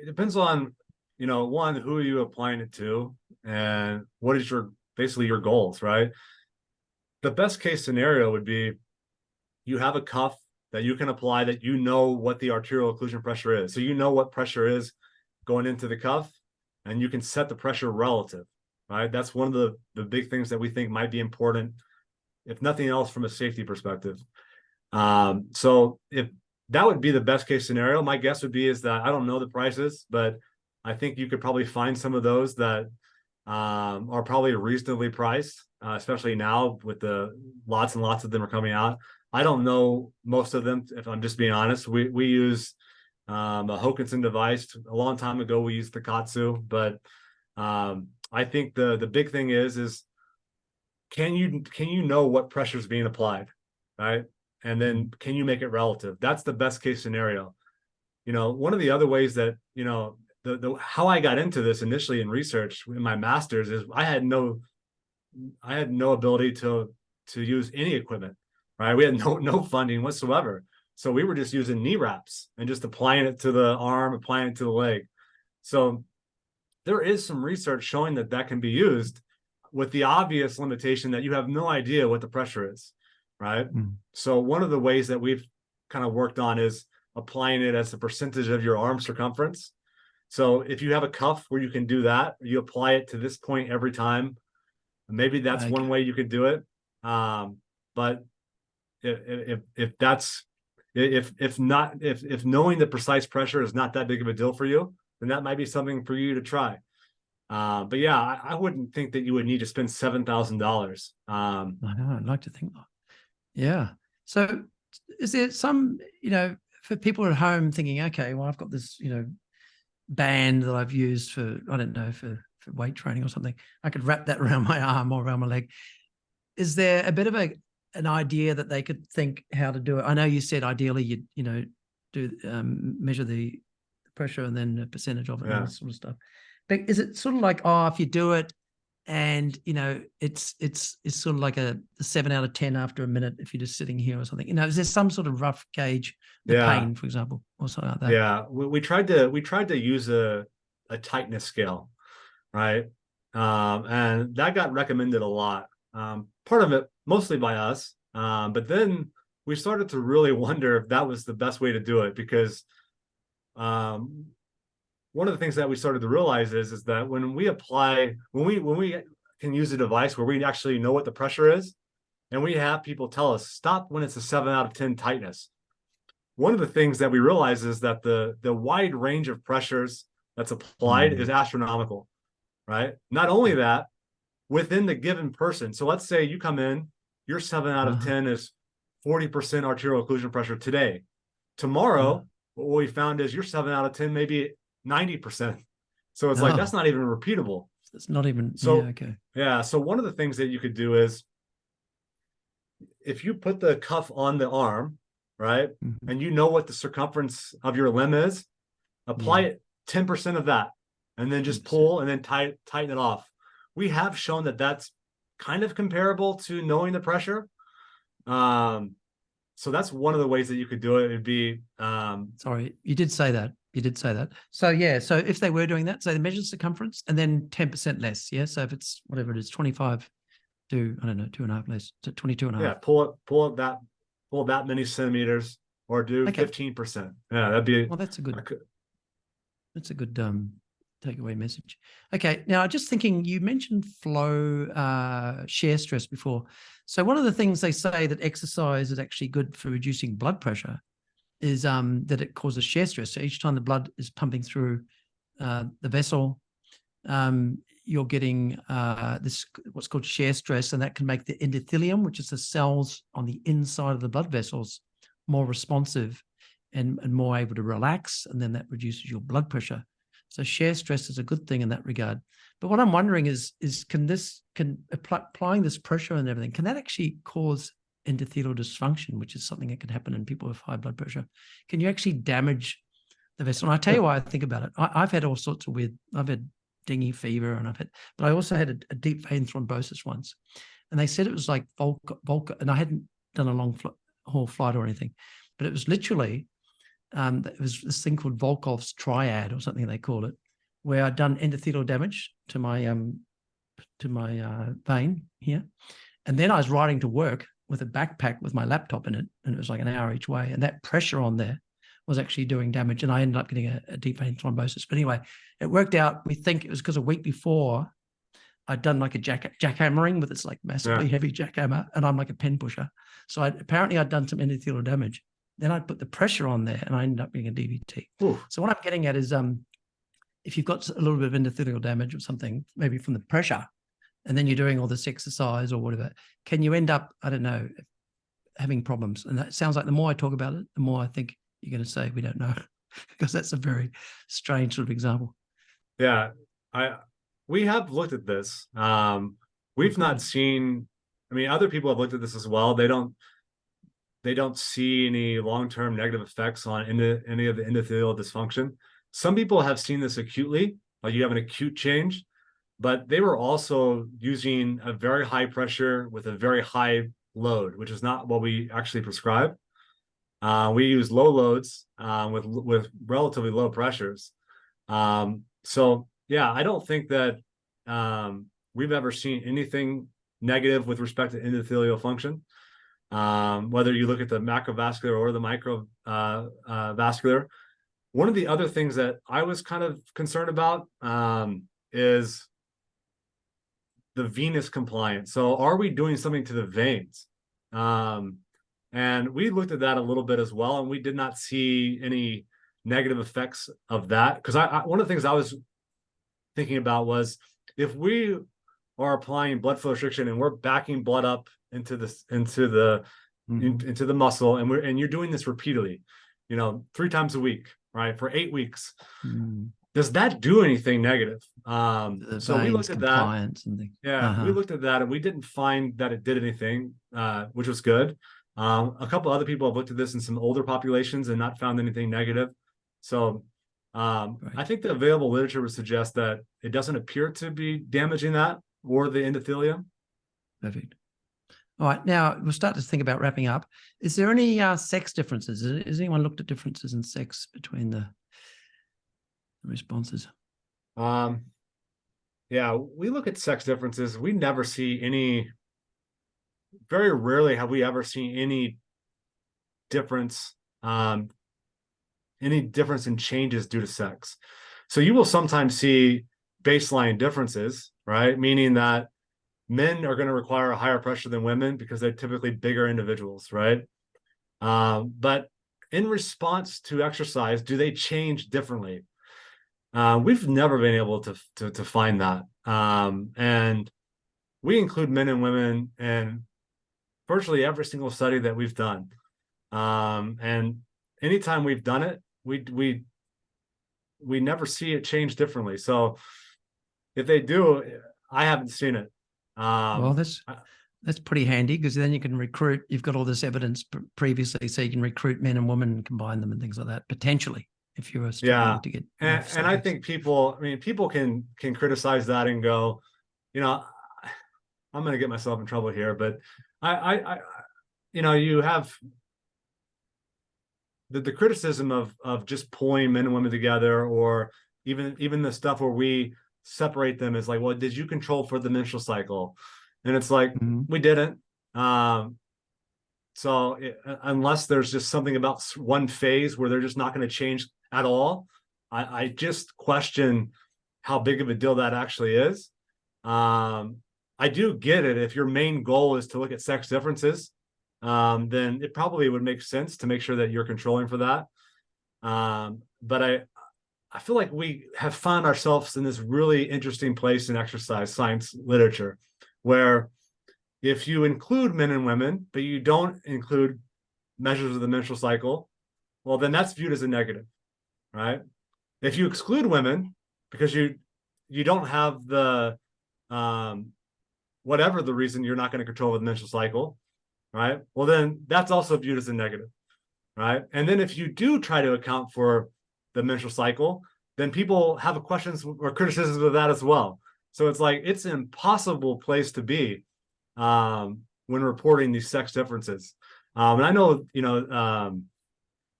it depends on one, who are you applying it to, and what is basically your goals, right? The best case scenario would be you have a cuff that you can apply, that what the arterial occlusion pressure is, so what pressure is going into the cuff, and you can set the pressure relative, right? That's one of the big things that we think might be important, if nothing else, from a safety perspective. So if that would be the best case scenario, my guess would be is that, I don't know the prices, but I think you could probably find some of those that are probably reasonably priced, especially now with the lots and lots of them are coming out. I don't know most of them, if I'm just being honest. We use a Hokinson device. A long time ago, we used the Katsu, but I think the big thing is can you know what pressure is being applied, right? And then can you make it relative? That's the best case scenario. One of the other ways that how I got into this initially in research in my master's is I had no ability to use any equipment, right? We had no funding whatsoever. So we were just using knee wraps and just applying it to the arm, applying it to the leg. So there is some research showing that can be used, with the obvious limitation that you have no idea what the pressure is, right? So one of the ways that we've kind of worked on is applying it as a percentage of your arm circumference. So if you have a cuff where you can do that, you apply it to this point every time. Maybe that's one way you could do it. But if knowing the precise pressure is not that big of a deal for you, then that might be something for you to try. But yeah, I wouldn't think that you would need to spend $7,000. I know, I'd like to think that. Yeah. So is there some, for people at home thinking, okay, well, I've got this, band that I've used for, I don't know, for weight training or something. I could wrap that around my arm or around my leg. Is there a bit of an idea that they could think how to do it? I know you said ideally you'd, do measure the pressure and then a percentage of it and all this sort of stuff. But is it sort of like, if you do it and, it's sort of like a 7 out of 10 after a minute if you're just sitting here or something? Is there some sort of rough gauge, the pain, for example, or something like that? Yeah, we tried to use a tightness scale, right? And that got recommended a lot. Part of it mostly by us, but then we started to really wonder if that was the best way to do it, because one of the things that we started to realize is that when we can use a device where we actually know what the pressure is, and we have people tell us stop when it's a 7 out of 10 tightness. One of the things that we realize is that the wide range of pressures that's applied is astronomical, right? Not only that, within the given person. So let's say you come in, your 7 out of 10 is 40% arterial occlusion pressure today. Tomorrow, what we found is your 7 out of 10 maybe 90%. So it's like, Oh, that's not even repeatable. it's not even, yeah, So, okay. yeah. So one of the things that you could do is if you put the cuff on the arm, right, Mhm. and you know what the circumference of your limb is, apply Yeah, it 10% of that, and then just 10%. pull and then tighten it off. We have shown that that's kind of comparable to knowing the pressure. So that's one of the ways that you could do it. It'd be Sorry, you did say that. You did say that. So yeah, so if they were doing that, so they measure circumference and then 10% less. Yeah. So if it's whatever it is, 25 to, I don't know, 2.5 less, to 22 and a yeah, half. pull that many centimeters, or do Okay. 15%. Yeah, that'd be Well, that's a good takeaway message. Okay. Now, just thinking, you mentioned flow shear stress before. So one of the things they say that exercise is actually good for reducing blood pressure is that it causes shear stress. So each time the blood is pumping through the vessel, you're getting this what's called shear stress, and that can make the endothelium, which is the cells on the inside of the blood vessels, more responsive and more able to relax, and then that reduces your blood pressure. So shear stress is a good thing in that regard. But what I'm wondering is can applying this pressure and everything, can that actually cause endothelial dysfunction, which is something that can happen in people with high blood pressure? Can you actually damage the vessel? And I tell you why I think about it. I've had all sorts of I've had dengue fever, and but I also had a deep vein thrombosis once, and they said it was like Volca, and I hadn't done a long haul flight or anything, but it was literally, it was this thing called Volkov's triad or something they call it, where I'd done endothelial damage to my vein here, and then I was riding to work with a backpack with my laptop in it, and it was like an hour each way, and that pressure on there was actually doing damage, and I ended up getting a deep vein thrombosis. But anyway, it worked out. We think it was because a week before I'd done like a jackhammering with this like massively heavy jackhammer, and I'm like a pen pusher. So apparently I'd done some endothelial damage. Then I'd put the pressure on there, and I ended up getting a DVT. Ooh. So what I'm getting at is, if you've got a little bit of endothelial damage or something, maybe from the pressure, and then you're doing all this exercise or whatever, can you end up, I don't know, having problems? And that sounds like the more I talk about it, the more I think you're going to say we don't know, because that's a very strange sort of example. Yeah, we have looked at this. We've not seen. I mean, other people have looked at this as well. They don't see any long-term negative effects on any of the endothelial dysfunction. Some people have seen this acutely, like you have an acute change, but they were also using a very high pressure with a very high load, which is not what we actually prescribe. We use low loads with relatively low pressures. So yeah, I don't think that we've ever seen anything negative with respect to endothelial function. Whether you look at the macrovascular or the microvascular. One of the other things that I was kind of concerned about is the venous compliance. So are we doing something to the veins? And we looked at that a little bit as well, and we did not see any negative effects of that. Because one of the things I was thinking about was, if we are applying blood flow restriction and we're backing blood up into the muscle, and you're doing this repeatedly, 3 times a week, right, for 8 weeks. Does that do anything negative? So we looked at that. And things. Yeah, we looked at that, and we didn't find that it did anything, which was good. A couple other people have looked at this in some older populations and not found anything negative. So I think the available literature would suggest that it doesn't appear to be damaging that or the endothelium. Perfect. All right, now we'll start to think about wrapping up. Is there any sex differences? Has anyone looked at differences in sex between the responses? Yeah, we look at sex differences. We never see any. Very rarely have we ever seen any difference in changes due to sex. So you will sometimes see baseline differences, right? Meaning that men are going to require a higher pressure than women because they're typically bigger individuals, right? But in response to exercise, do they change differently? We've never been able to find that. And we include men and women in virtually every single study that we've done. And anytime we've done it, we we never see it change differently. So if they do, I haven't seen it. Well, that's pretty handy, because then you can recruit. You've got all this evidence previously, so you can recruit men and women and combine them and things like that, potentially, if you're struggling to get and I think people can criticize that and go, you know, I'm going to get myself in trouble here, but I you know, you have the criticism of just pulling men and women together, or even the stuff where we separate them is like, well, did you control for the menstrual cycle? And it's like, we didn't. So unless there's just something about one phase where they're just not going to change at all, I just question how big of a deal that actually is. I do get it. If your main goal is to look at sex differences, then it probably would make sense to make sure that you're controlling for that. But I feel like we have found ourselves in this really interesting place in exercise science literature, where if you include men and women, but you don't include measures of the menstrual cycle, well, then that's viewed as a negative, right? If you exclude women because you don't have the whatever the reason, you're not going to control the menstrual cycle, right? Well, then that's also viewed as a negative, right? And then if you do try to account for the menstrual cycle, then people have questions or criticisms of that as well. So it's like, it's an impossible place to be when reporting these sex differences. And I know, you know,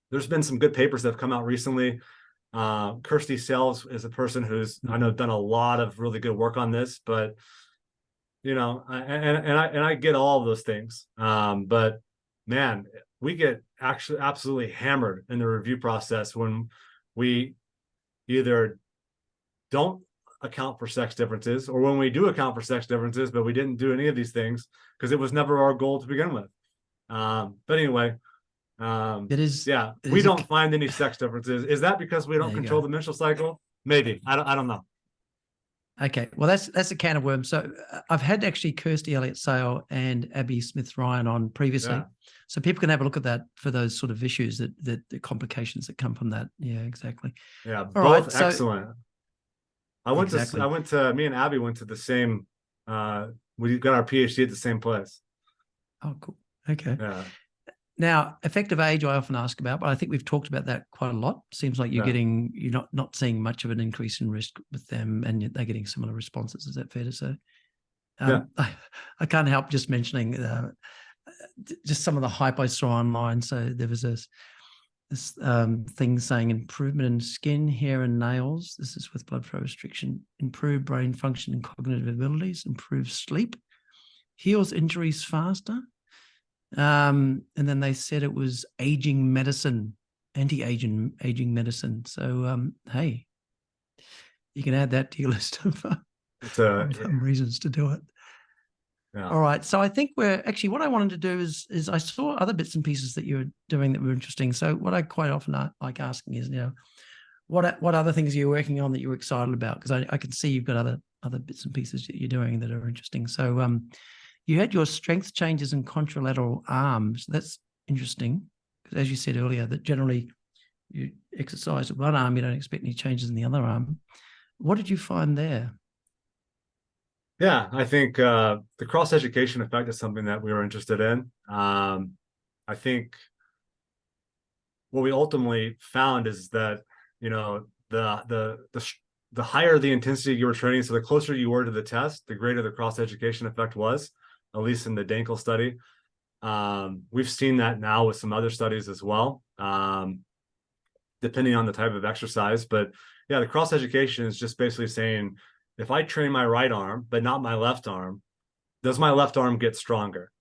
there's been some good papers that have come out recently. Kirsty Sells is a person who's, I know, done a lot of really good work on this, but you know, I get all of those things. But man, we get actually absolutely hammered in the review process when we either don't account for sex differences, or when we do account for sex differences, but we didn't do any of these things because it was never our goal to begin with. But anyway, we don't find any sex differences. Is that because we don't control the menstrual cycle? Maybe. I don't know. Okay, well, that's a can of worms. So I've had actually Kirsty Elliott-Sale and Abby Smith-Ryan on previously, so people can have a look at that for those sort of issues, that the complications that come from that. Yeah, exactly. Yeah, all both right, excellent. So, me and Abby went to the same. We got our PhD at the same place. Oh, cool. Okay. Yeah. Now, effective age, I often ask about, but I think we've talked about that quite a lot. Seems like you're not seeing much of an increase in risk with them, and they're getting similar responses. Is that fair to say? I can't help just mentioning just some of the hype I saw online. So there was this thing saying improvement in skin, hair, and nails. This is with blood flow restriction. Improved brain function and cognitive abilities. Improved sleep. Heals injuries faster. And then they said it was aging medicine, anti-aging medicine. So, hey, you can add that to your list of reasons to do it. Yeah. All right. So I think what I wanted to do is I saw other bits and pieces that you were doing that were interesting. So what I quite often like asking is, you know, what other things are you working on that you're excited about? Because I can see you've got other bits and pieces that you're doing that are interesting. So, you had your strength changes in contralateral arms. That's interesting, because as you said earlier, that generally you exercise with one arm, you don't expect any changes in the other arm. What did you find there? Yeah, I think the cross-education effect is something that we were interested in. I think what we ultimately found is that, you know, the higher the intensity you were training, so the closer you were to the test, the greater the cross-education effect was, at least in the Dankel study. We've seen that now with some other studies as well, depending on the type of exercise. But yeah, the cross-education is just basically saying, if I train my right arm, but not my left arm, does my left arm get stronger?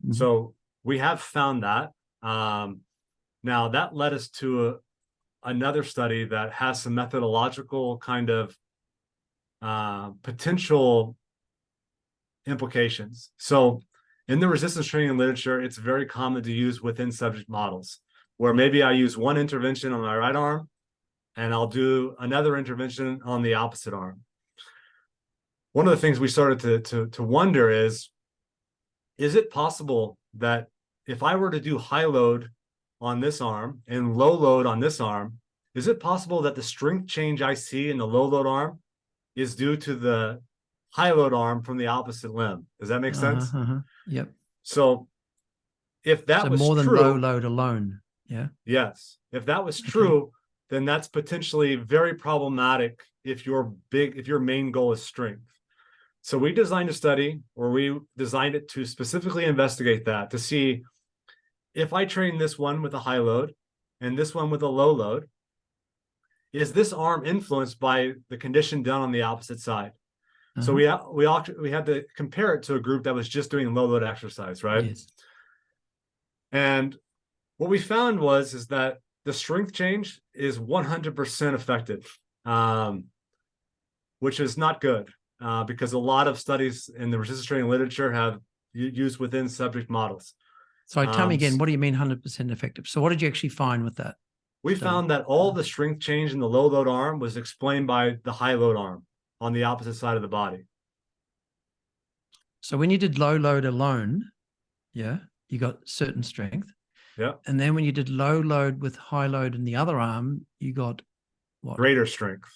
Mm-hmm. So we have found that. Now that led us to another study that has some methodological kind of potential implications. So in the resistance training literature, it's very common to use within subject models, where maybe I use one intervention on my right arm and I'll do another intervention on the opposite arm. One of the things we started to wonder is it possible that if I were to do high load on this arm and low load on this arm, is it possible that the strength change I see in the low load arm is due to the high load arm from the opposite limb? Does that make sense? Yep. So if that So was more than low true, load alone. Yeah. yes, if that was Okay. true, then that's potentially very problematic if your main goal is strength. So we designed a study, or we designed it to specifically investigate that, to see if I train this one with a high load and this one with a low load, is this arm influenced by the condition done on the opposite side? So we had to compare it to a group that was just doing low load exercise, right? Yes. And what we found is that the strength change is 100% affected, which is not good, because a lot of studies in the resistance training literature have used within subject models. Sorry, tell me again, what do you mean 100% effective? So what did you actually find with that? We found that all the strength change in the low load arm was explained by the high load arm on the opposite side of the body. So when you did low load alone, yeah, you got certain strength. Yeah. And then when you did low load with high load in the other arm, you got what? Greater strength.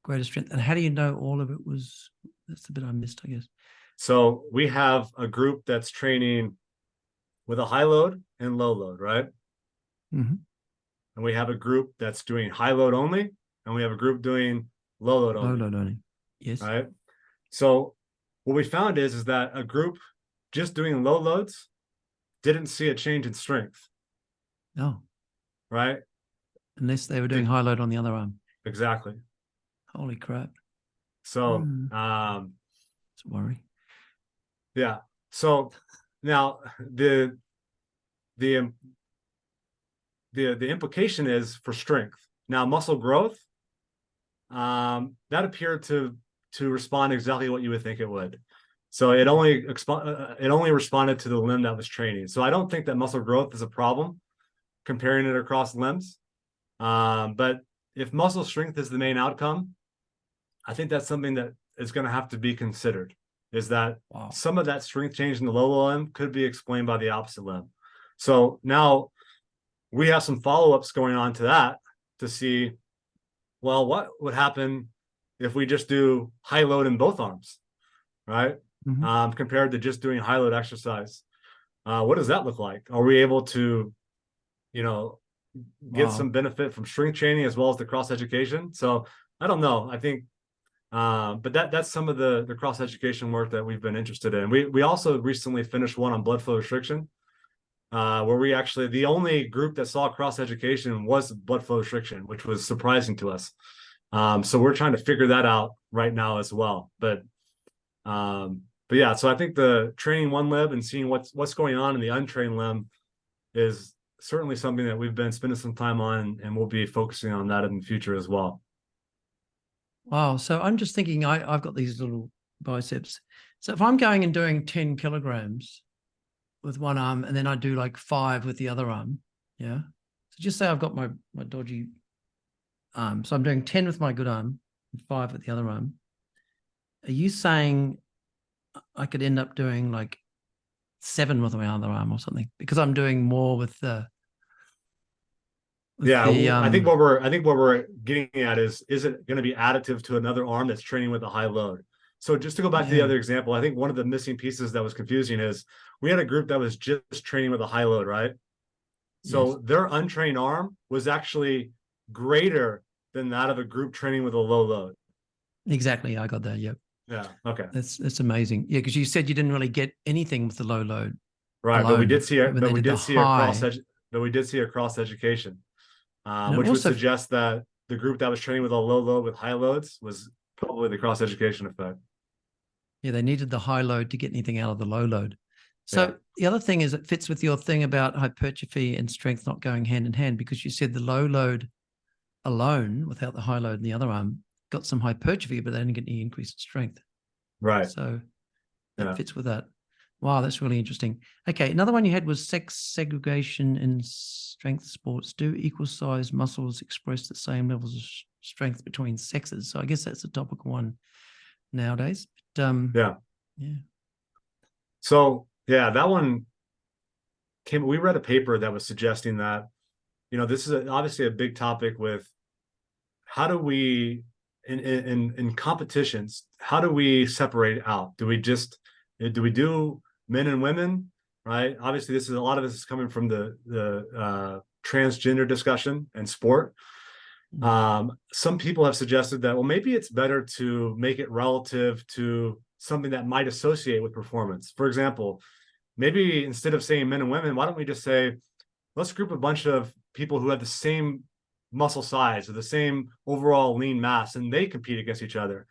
Greater strength. And how do you know all of it was? That's the bit I missed, I guess. So we have a group that's training with a high load and low load, right? Mm-hmm. And we have a group that's doing high load only, and we have a group doing low load only. Low load only. Yes. Right. So what we found is that a group just doing low loads didn't see a change in strength. No. Right. Unless they were doing high load on the other arm. Exactly. Holy crap. So it's a worry. Yeah. So now the implication is for strength. Now muscle growth, that appeared to respond exactly what you would think it would. So it only responded to the limb that was training. So I don't think that muscle growth is a problem comparing it across limbs. But if muscle strength is the main outcome, I think that's something that is going to have to be considered, is that some of that strength change in the lower limb could be explained by the opposite limb. So now we have some follow-ups going on to that to see, well, what would happen if we just do high load in both arms, right? Mm-hmm. Compared to just doing high load exercise. What does that look like? Are we able to, get some benefit from strength training as well as the cross education? So I don't know. I think, but that's some of the cross education work that we've been interested in. We also recently finished one on blood flow restriction, where we actually, the only group that saw cross education was blood flow restriction, which was surprising to us. So we're trying to figure that out right now as well. But yeah, so I think the training one limb and seeing what's going on in the untrained limb is certainly something that we've been spending some time on, and we'll be focusing on that in the future as well. Wow. So I'm just thinking, I've got these little biceps. So if I'm going and doing 10 kilograms with one arm, and then I do like 5 with the other arm, yeah. So just say I've got my dodgy arm. So I'm doing 10 with my good arm and 5 with the other arm. Are you saying I could end up doing like 7 with my other arm or something because I'm doing more with the? I think what we're getting at is it going to be additive to another arm that's training with a high load? So just to go back to the other example, I think one of the missing pieces that was confusing is we had a group that was just training with a high load, right? So their untrained arm was actually greater than that of a group training with a low load. Exactly. I got that. Yep. Yeah. Okay. That's amazing. Yeah. Because you said you didn't really get anything with the low load. Right. Alone, but we did see a cross education, which would suggest that the group that was training with a low load with high loads was probably the cross education effect. Yeah. They needed the high load to get anything out of the low load. So the other thing is it fits with your thing about hypertrophy and strength not going hand in hand, because you said the low load alone without the high load in the other arm got some hypertrophy, but they didn't get any increase in strength. Right. So that fits with that. Wow, that's really interesting. Okay, another one you had was sex segregation in strength sports. Do equal size muscles express the same levels of strength between sexes? So I guess that's a topical one nowadays. But, yeah. So that one we read a paper that was suggesting that this is obviously a big topic with how do we, in competitions, how do we separate out? Do we do men and women, right? Obviously, a lot of this is coming from the transgender discussion and sport. Some people have suggested that, well, maybe it's better to make it relative to something that might associate with performance. For example, maybe instead of saying men and women, why don't we just say, let's group a bunch of people who have the same muscle size or the same overall lean mass, and they compete against each other.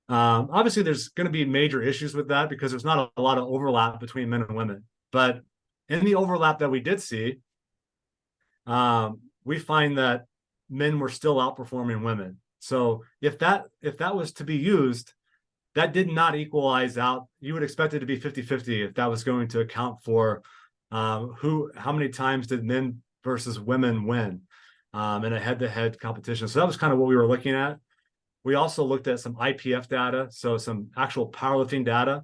Obviously, there's going to be major issues with that because there's not a lot of overlap between men and women. But in the overlap that we did see, we find that men were still outperforming women. So if that was to be used, that did not equalize out. You would expect it to be 50-50 if that was going to account for how many times did men versus women win in a head-to-head competition. So that was kind of what we were looking at. We also looked at some IPF data, so some actual powerlifting data,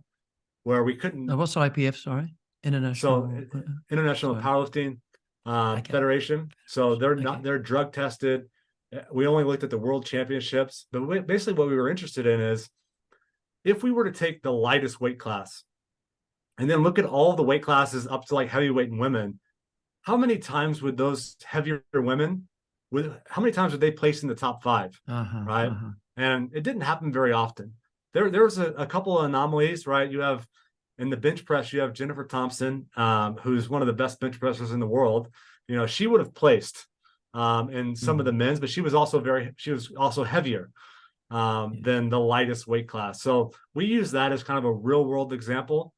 where we couldn't. What's IPF? Sorry, International Powerlifting Federation. So they're drug tested. We only looked at the world championships, but basically what we were interested in is if we were to take the lightest weight class and then look at all the weight classes up to like heavyweight in women, how many times would those heavier women, how many times would they place in the top 5, right? And it didn't happen very often. There was a couple of anomalies, right? You have in the bench press, you have Jennifer Thompson, who's one of the best bench pressers in the world. She would have placed in some of the men's, but she was also heavier than the lightest weight class. So we use that as kind of a real world example.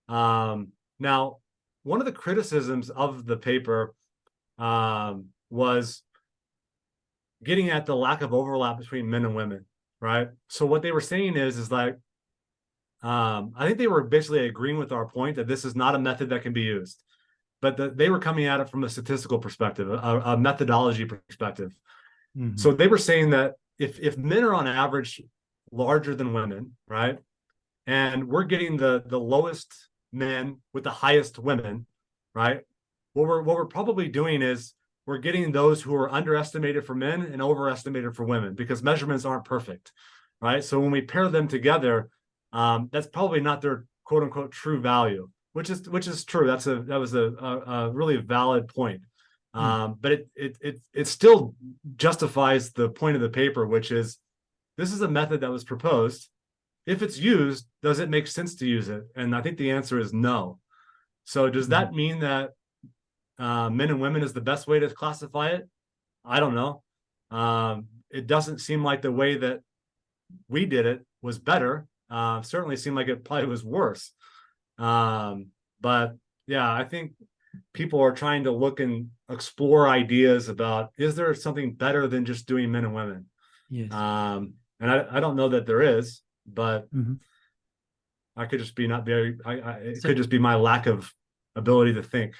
Now, one of the criticisms of the paper was getting at the lack of overlap between men and women, right? So what they were saying is like, I think they were basically agreeing with our point that this is not a method that can be used, but they were coming at it from a statistical perspective, a methodology perspective. So they were saying that if men are on average larger than women, right, and we're getting the lowest men with the highest women, right, what we're probably doing is we're getting those who are underestimated for men and overestimated for women because measurements aren't perfect, right? So when we pair them together, that's probably not their quote unquote true value, which is true. That was a really valid point. But it still justifies the point of the paper, which is this is a method that was proposed. If it's used, does it make sense to use it? And I think the answer is no. So does that mean that men and women is the best way to classify it? I don't know. It doesn't seem like the way that we did it was better. Certainly seemed like it probably was worse. But yeah, I think people are trying to look and explore ideas about, is there something better than just doing men and women? Yes. And I don't know that there is, but I could just be not very, it could just be my lack of ability to think.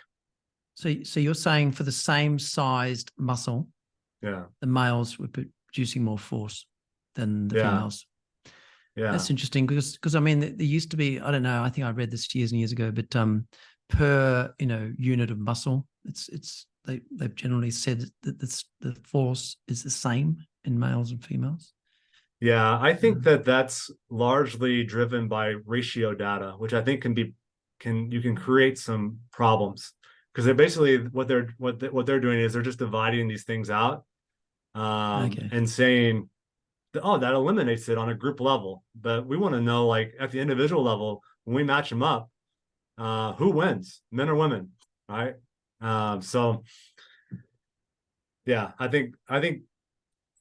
So you're saying for the same sized muscle, the males were producing more force than the females. Yeah, that's interesting because I mean there used to be, I don't know, I think I read this years and years ago, but per unit of muscle, they've generally said that the force is the same in males and females. Yeah, I think that's largely driven by ratio data, which I think you can create some problems because they're basically what they're doing is they're just dividing these things out and saying, oh, that eliminates it on a group level. But we want to know, like at the individual level, when we match them up, who wins, men or women, right? So yeah, I think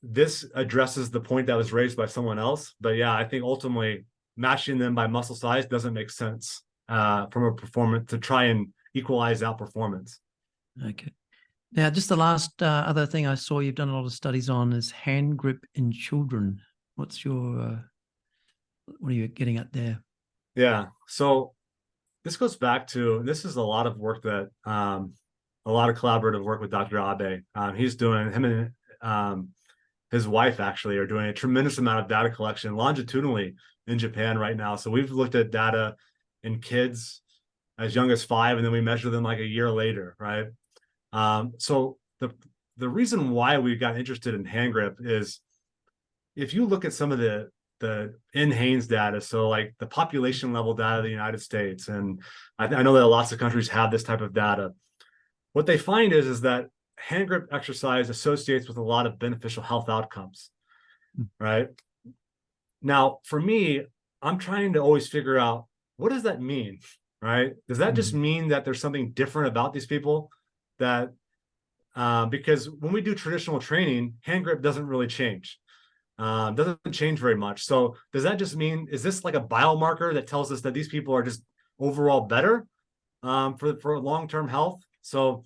this addresses the point that was raised by someone else. But yeah, I think ultimately matching them by muscle size doesn't make sense from a performance to try and equalize out performance. Okay. Now, just the last other thing I saw you've done a lot of studies on is hand grip in children. What's your, what are you getting at there? Yeah. So this goes back to, this is a lot of work that, a lot of collaborative work with Dr. Abe. He's doing, him and his wife actually are doing a tremendous amount of data collection longitudinally in Japan right now. So we've looked at data in kids as young as 5, and then we measure them like a year later, right? So the reason why we got interested in hand grip is if you look at some of the NHANES data, so like the population level data of the United States, and I know that lots of countries have this type of data. What they find is that hand grip exercise associates with a lot of beneficial health outcomes, right? Now, for me, I'm trying to always figure out, what does that mean, right? Does that just mean that there's something different about these people that, because when we do traditional training, hand grip doesn't really change. Doesn't change very much. So does that just mean, is this like a biomarker that tells us that these people are just overall better for long-term health? So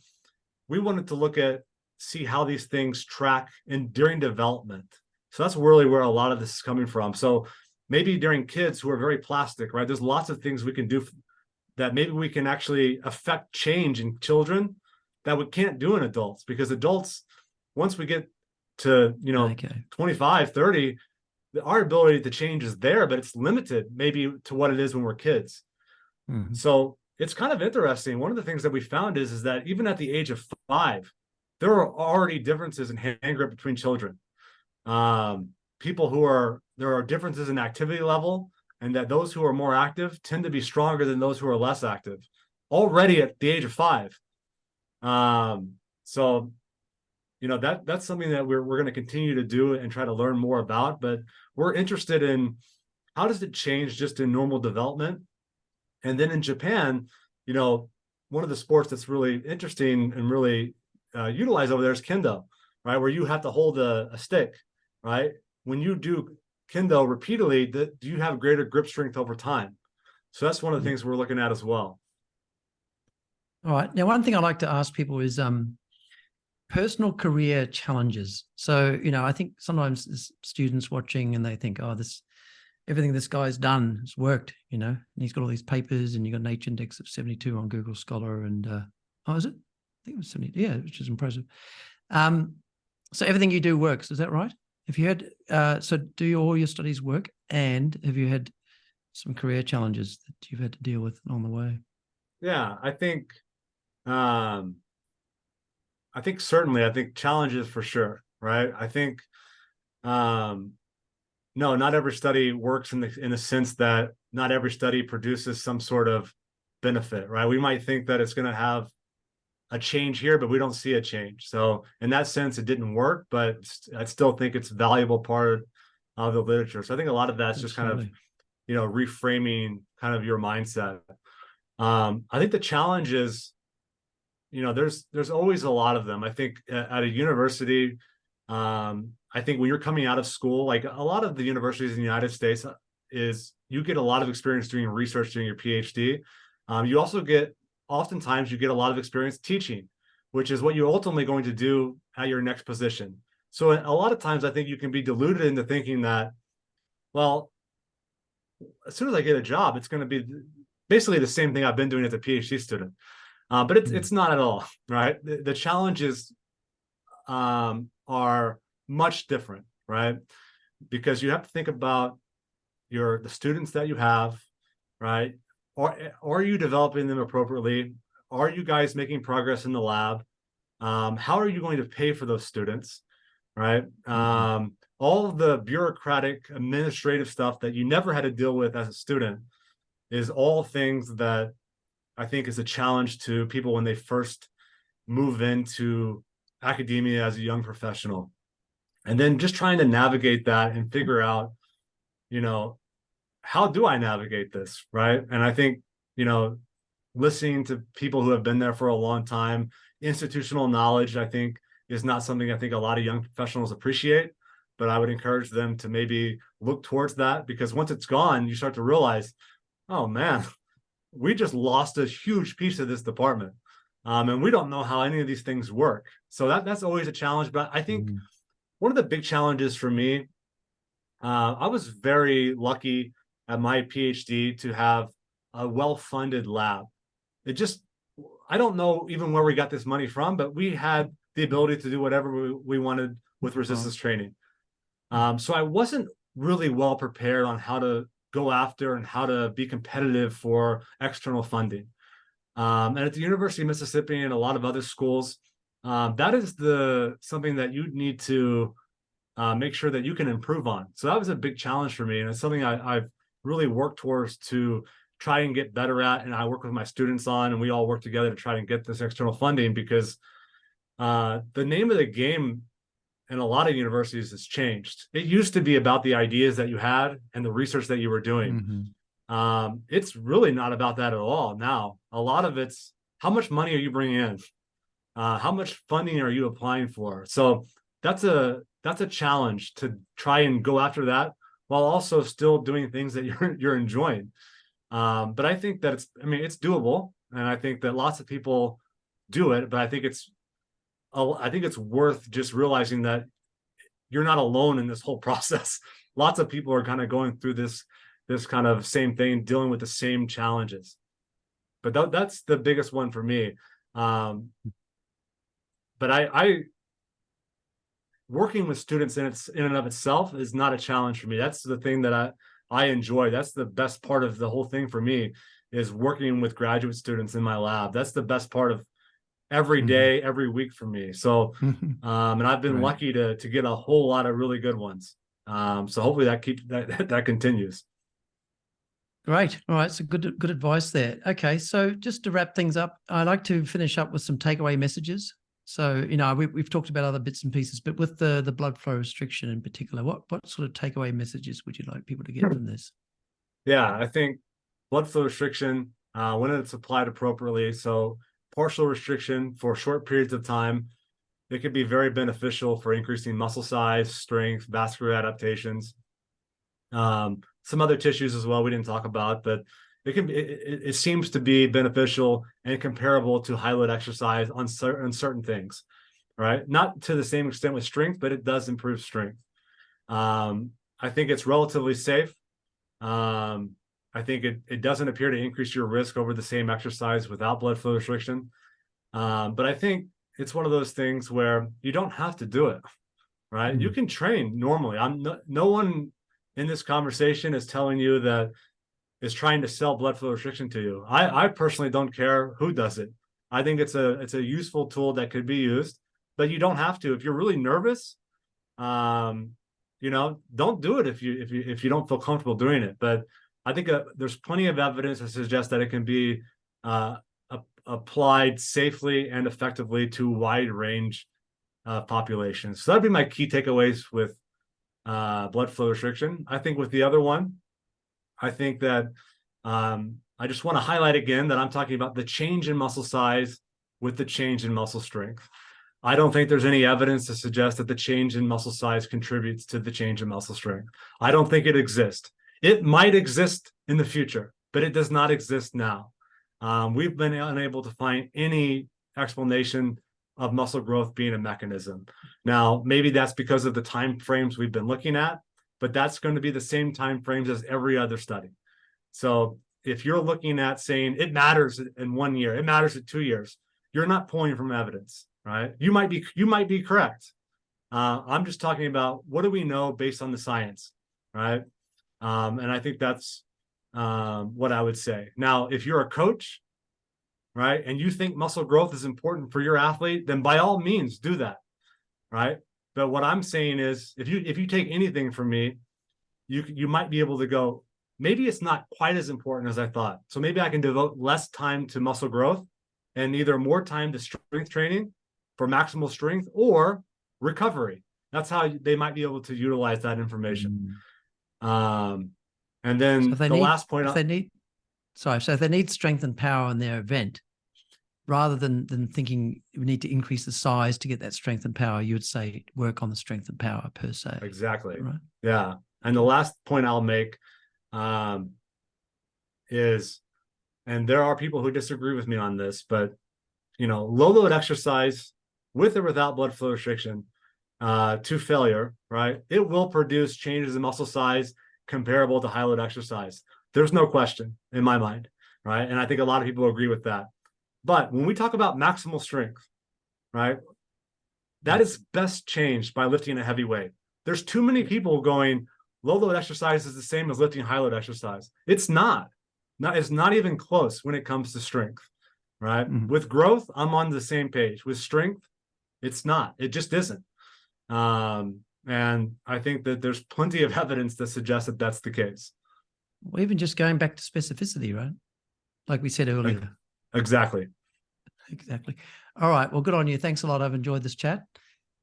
we wanted to see how these things track during development. So that's really where a lot of this is coming from. So maybe during kids who are very plastic, right? There's lots of things we can do that maybe we can actually affect change in children that we can't do in adults, because adults, once we get to 25, 30, our ability to change is there, but it's limited maybe to what it is when we're kids. So it's kind of interesting. One of the things that we found is that even at the age of 5, there are already differences in hand grip between children. There are differences in activity level, and that those who are more active tend to be stronger than those who are less active already at the age of 5. So that's something that we're going to continue to do and try to learn more about, but we're interested in how does it change just in normal development. And then in Japan, one of the sports that's really interesting and really utilized over there is kendo, right? Where you have to hold a stick, right? When you do kendo repeatedly, do you have greater grip strength over time? So that's one of the things we're looking at as well. All right. Now, one thing I like to ask people is personal career challenges. So, I think sometimes there's students watching and they think, oh, everything this guy's done has worked, and he's got all these papers and you got an H index of 72 on Google Scholar. And, is it? I think it was 70. Yeah, which is impressive. So everything you do works. Is that right? If you had, so do all your studies work? And have you had some career challenges that you've had to deal with on the way? Yeah, I think certainly, challenges for sure, right? I think, no, not every study works in the sense that not every study produces some sort of benefit, right? We might think that it's going to have a change here, but we don't see a change. So in that sense, it didn't work, but I still think it's a valuable part of the literature. So I think a lot of that's just kind of, reframing kind of your mindset. I think the challenge is, there's always a lot of them. I think at a university, I think when you're coming out of school, like a lot of the universities in the United States is you get a lot of experience doing research during your PhD. You also oftentimes you get a lot of experience teaching, which is what you're ultimately going to do at your next position. So a lot of times I think you can be deluded into thinking that, well, as soon as I get a job, it's going to be basically the same thing I've been doing as a PhD student. But it's not at all, right? The challenges are much different, right? Because you have to think about the students that you have, right? Or are you developing them appropriately? Are you guys making progress in the lab? How are you going to pay for those students, right? All of the bureaucratic administrative stuff that you never had to deal with as a student is all things that I think is a challenge to people when they first move into academia as a young professional. And then just trying to navigate that and figure out, how do I navigate this, right? And I think, listening to people who have been there for a long time, institutional knowledge, I think, is not something I think a lot of young professionals appreciate, but I would encourage them to maybe look towards that, because once it's gone, you start to realize, oh man, we just lost a huge piece of this department. And we don't know how any of these things work. So that's always a challenge. But I think one of the big challenges for me, I was very lucky at my PhD to have a well-funded lab. I don't know even where we got this money from, but we had the ability to do whatever we wanted with resistance training. So I wasn't really well prepared on how to go after and how to be competitive for external funding. And at the University of Mississippi and a lot of other schools, that is something that you need to make sure that you can improve on. So that was a big challenge for me, and it's something I've really worked towards to try and get better at, and I work with my students on, and we all work together to try and get this external funding, because the name of the game in a lot of universities has changed. It used to be about the ideas that you had and the research that you were doing. It's really not about that at all now. A lot of it's how much money are you bringing in? How much funding are you applying for? So that's a challenge to try and go after that while also still doing things that you're enjoying. But I think that it's doable, and I think that lots of people do it. But I think it's worth just realizing that you're not alone in this whole process. Lots of people are kind of going through this kind of same thing, dealing with the same challenges. But that's the biggest one for me. But I working with students in and of itself is not a challenge for me. That's the thing that I enjoy. That's the best part of the whole thing for me, is working with graduate students in my lab. That's the best part of every day, every week for me. So, and I've been lucky to get a whole lot of really good ones. So hopefully that continues. Great. All right. So good advice there. Okay. So just to wrap things up, I'd like to finish up with some takeaway messages. So, we've talked about other bits and pieces, but with the blood flow restriction in particular, what sort of takeaway messages would you like people to get from this? Yeah, I think blood flow restriction, when it's applied appropriately, so partial restriction for short periods of time, it can be very beneficial for increasing muscle size, strength, vascular adaptations. Some other tissues as well we didn't talk about, but it seems to be beneficial and comparable to high load exercise on certain things, right? Not to the same extent with strength, but it does improve strength. I think it's relatively safe. I think it doesn't appear to increase your risk over the same exercise without blood flow restriction. But I think it's one of those things where you don't have to do it, right? You can train normally. No one in this conversation is telling you that is trying to sell blood flow restriction to you. I personally don't care who does it. I think it's a useful tool that could be used, but you don't have to. If you're really nervous, don't do it if you don't feel comfortable doing it. But I think there's plenty of evidence to suggest that it can be applied safely and effectively to a wide range of populations. So that'd be my key takeaways with blood flow restriction. I think with the other one, I think that I just want to highlight again that I'm talking about the change in muscle size with the change in muscle strength. I don't think there's any evidence to suggest that the change in muscle size contributes to the change in muscle strength. I don't think it exists. It might exist in the future, but it does not exist now. We've been unable to find any explanation of muscle growth being a mechanism. Now, maybe that's because of the time frames we've been looking at, but that's going to be the same time frames as every other study. So if you're looking at saying it matters in 1 year, it matters at 2 years, you're not pulling from evidence, right? You might be correct. I'm just talking about what do we know based on the science, right? And I think that's what I would say. Now, if you're a coach, right, and you think muscle growth is important for your athlete, then by all means do that, right? But what I'm saying is, if you take anything from me, you might be able to go, maybe it's not quite as important as I thought. So maybe I can devote less time to muscle growth and either more time to strength training for maximal strength or recovery. That's how they might be able to utilize that information. And then last point, so if they need strength and power in their event, rather than thinking we need to increase the size to get that strength and power, you would say work on the strength and power per se. Exactly. Right? Yeah. And the last point I'll make is, and there are people who disagree with me on this, but low load exercise with or without blood flow restriction to failure, right? It will produce changes in muscle size comparable to high load exercise. There's no question in my mind, right? And I think a lot of people agree with that. But when we talk about maximal strength, right, that is best changed by lifting a heavy weight. There's too many people going, low load exercise is the same as lifting high load exercise. It's not. It's not even close when it comes to strength, right? With growth, I'm on the same page. With strength, It's not. It just isn't. And I think that there's plenty of evidence to suggest that that's the case. Well, even just going back to specificity, right? Like we said earlier. Exactly. Exactly. All right. Well, good on you. Thanks a lot. I've enjoyed this chat,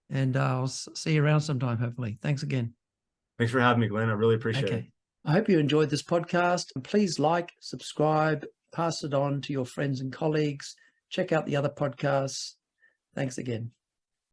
and I'll see you around sometime, hopefully. Thanks again. Thanks for having me, Glenn. I really appreciate it. I hope you enjoyed this podcast. Please like, subscribe, pass it on to your friends and colleagues. Check out the other podcasts. Thanks again.